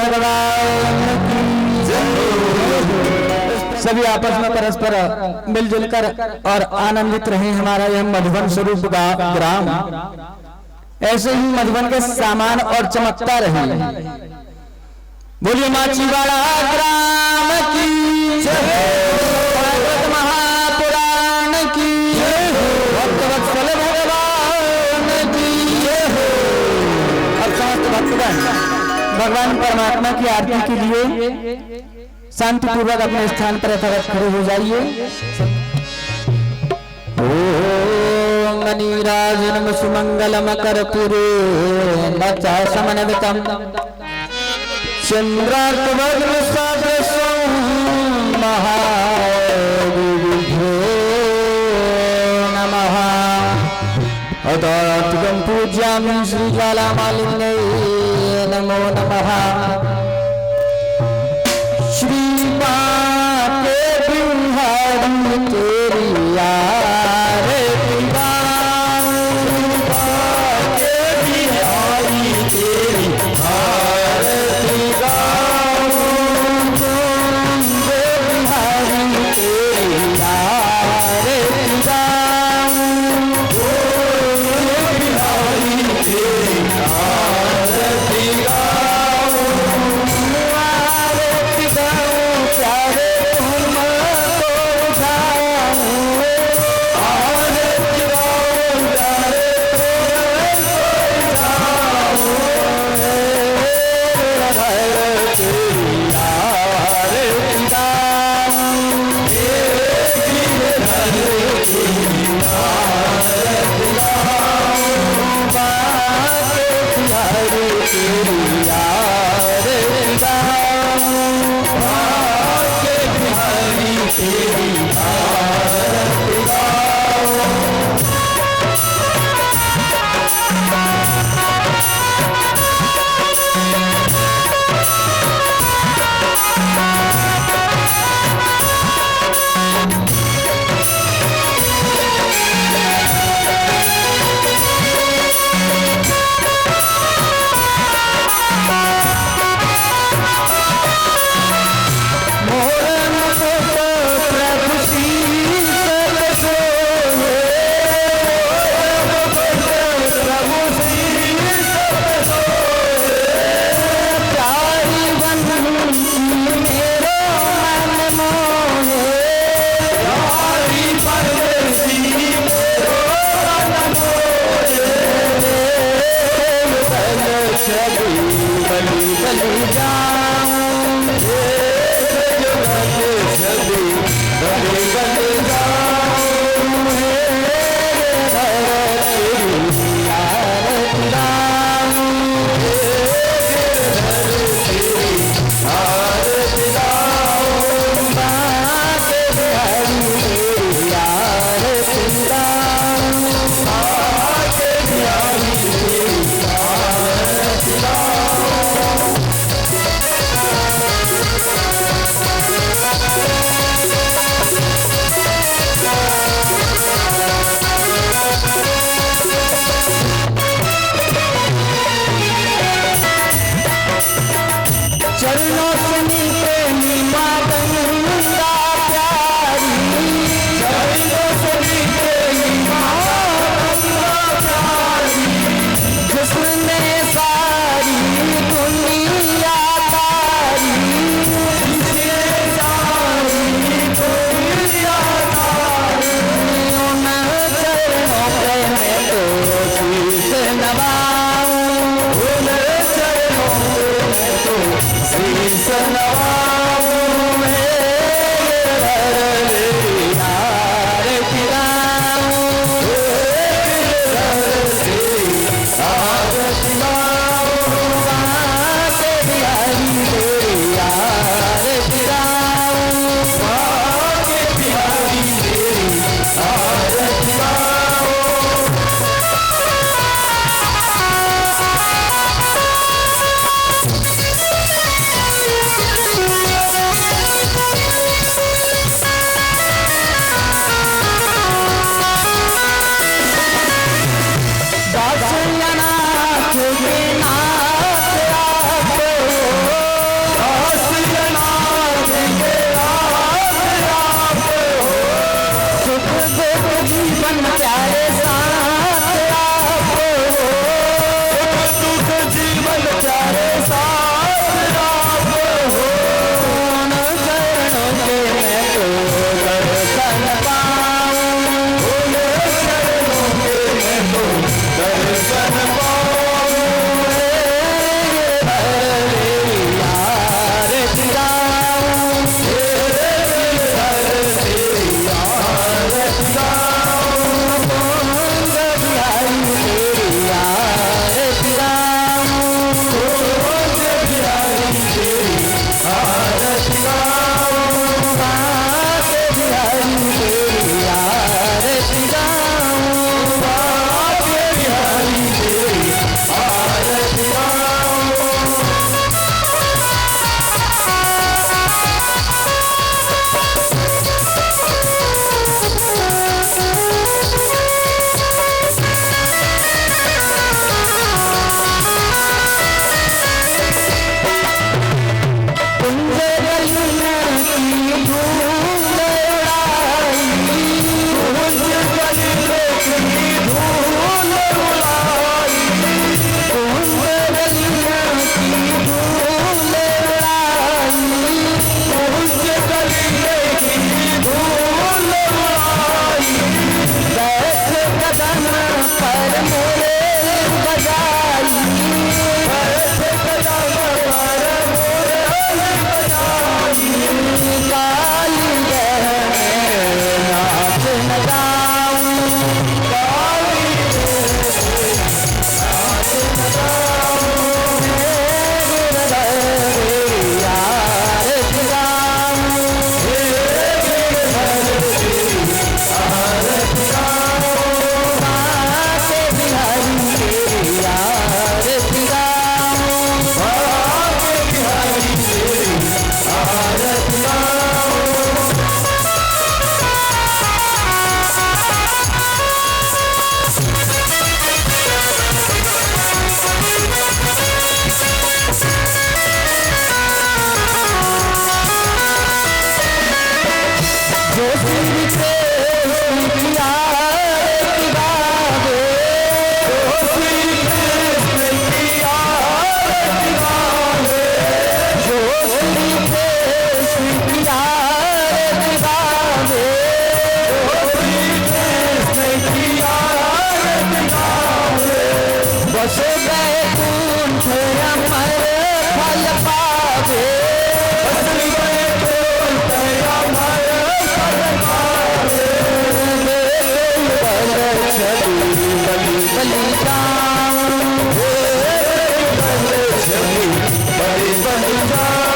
भगवान की सभी आपस में परस्पर मिलजुल कर और आनंदित रहे हमारा यह मधुबन स्वरूप ग्राम ऐसे ही मधुबन के सामान और चमकता रहे। बोलिए माछीवाड़ा ग्राम की भागवत महापुराण की भक्तवत्सल भगवान की और समस्त भक्तगण भगवान परमात्मा की आरती के लिए शांति पूर्वक अपने स्थान पर यथावत खड़े हो जाइए। ओम नीराजनम सुमंगलम कर्पूरे नचा समन्वितम चंद्रार्कवज्र सदृशं महाविभो नमः। अदात्गं पूज्यामि श्रीज्वालामालिन्यै नमो नमः। श्रीमाते बिहारी तेरी आरती गाऊं, माते बिहारी तेरी आरती गाऊं, तुझे बिहारी तेरी आरती गाऊं, तुझे बिहारी तेरी आरती गाऊं, प्यारे तुमको जाऊं, आरती गाऊं, प्यारे तुमको जाऊं, तेरी आरती गाऊं, तेरी आरती गाऊं, बाके प्यारे तेरी आरती गाऊं, बाके प्यारी तेरी आरती गाऊं। चरणों से नीचे नीमा गंगा प्यारी, चरणों से नीचे नीमा गंगा प्यारी, जिसने सारी दुनिया तारी, जिसने सारी दुनिया तारी, उन चरणों पे मैं तो शीश नवाऊं, उन चरणों पे मैं तो शीश नवाऊं, मेरे आरती गाऊं, आरती गाऊं, बाके बिहारी तेरी आरती गाऊं, बाके बिहारी तेरी आरती गाऊं। वैकुंठ अमर फल पावे, श्री वैकुंठ अमर फल पावे, बलि बलि जाऊं, बलि बलि जाऊं,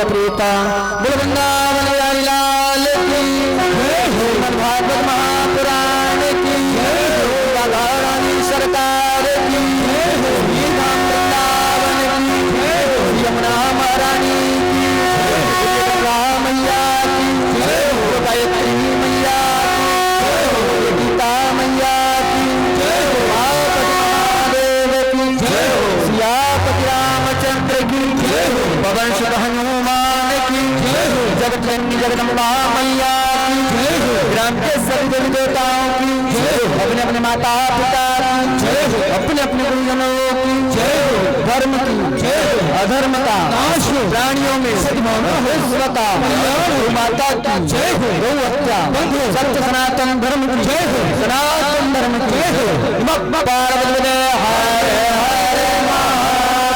प्रियता बुलवृंदावन बिहारी लाल की, भागवत महापुराण की, रानी सरकार की, धाम वृंदावन की, यमुना महारानी की, मैया की, गायत्री मैया की, गीता मैया की, महादेव की, सियापति रामचंद्र की, पवन सुत हनुमान की, जगत जननी जगदम्बा मैया की, ग्राम के सभी देवी देवताओं की, अपने अपने माता पिता की, अपने अपने गुरुजनों की, धर्म की, अधर्म का, प्राणियों में सद्भावना, माता की, गौ हत्या, सत्य सनातन धर्म की, सनातन धर्म की, पार्वती हरे हरे महादेव।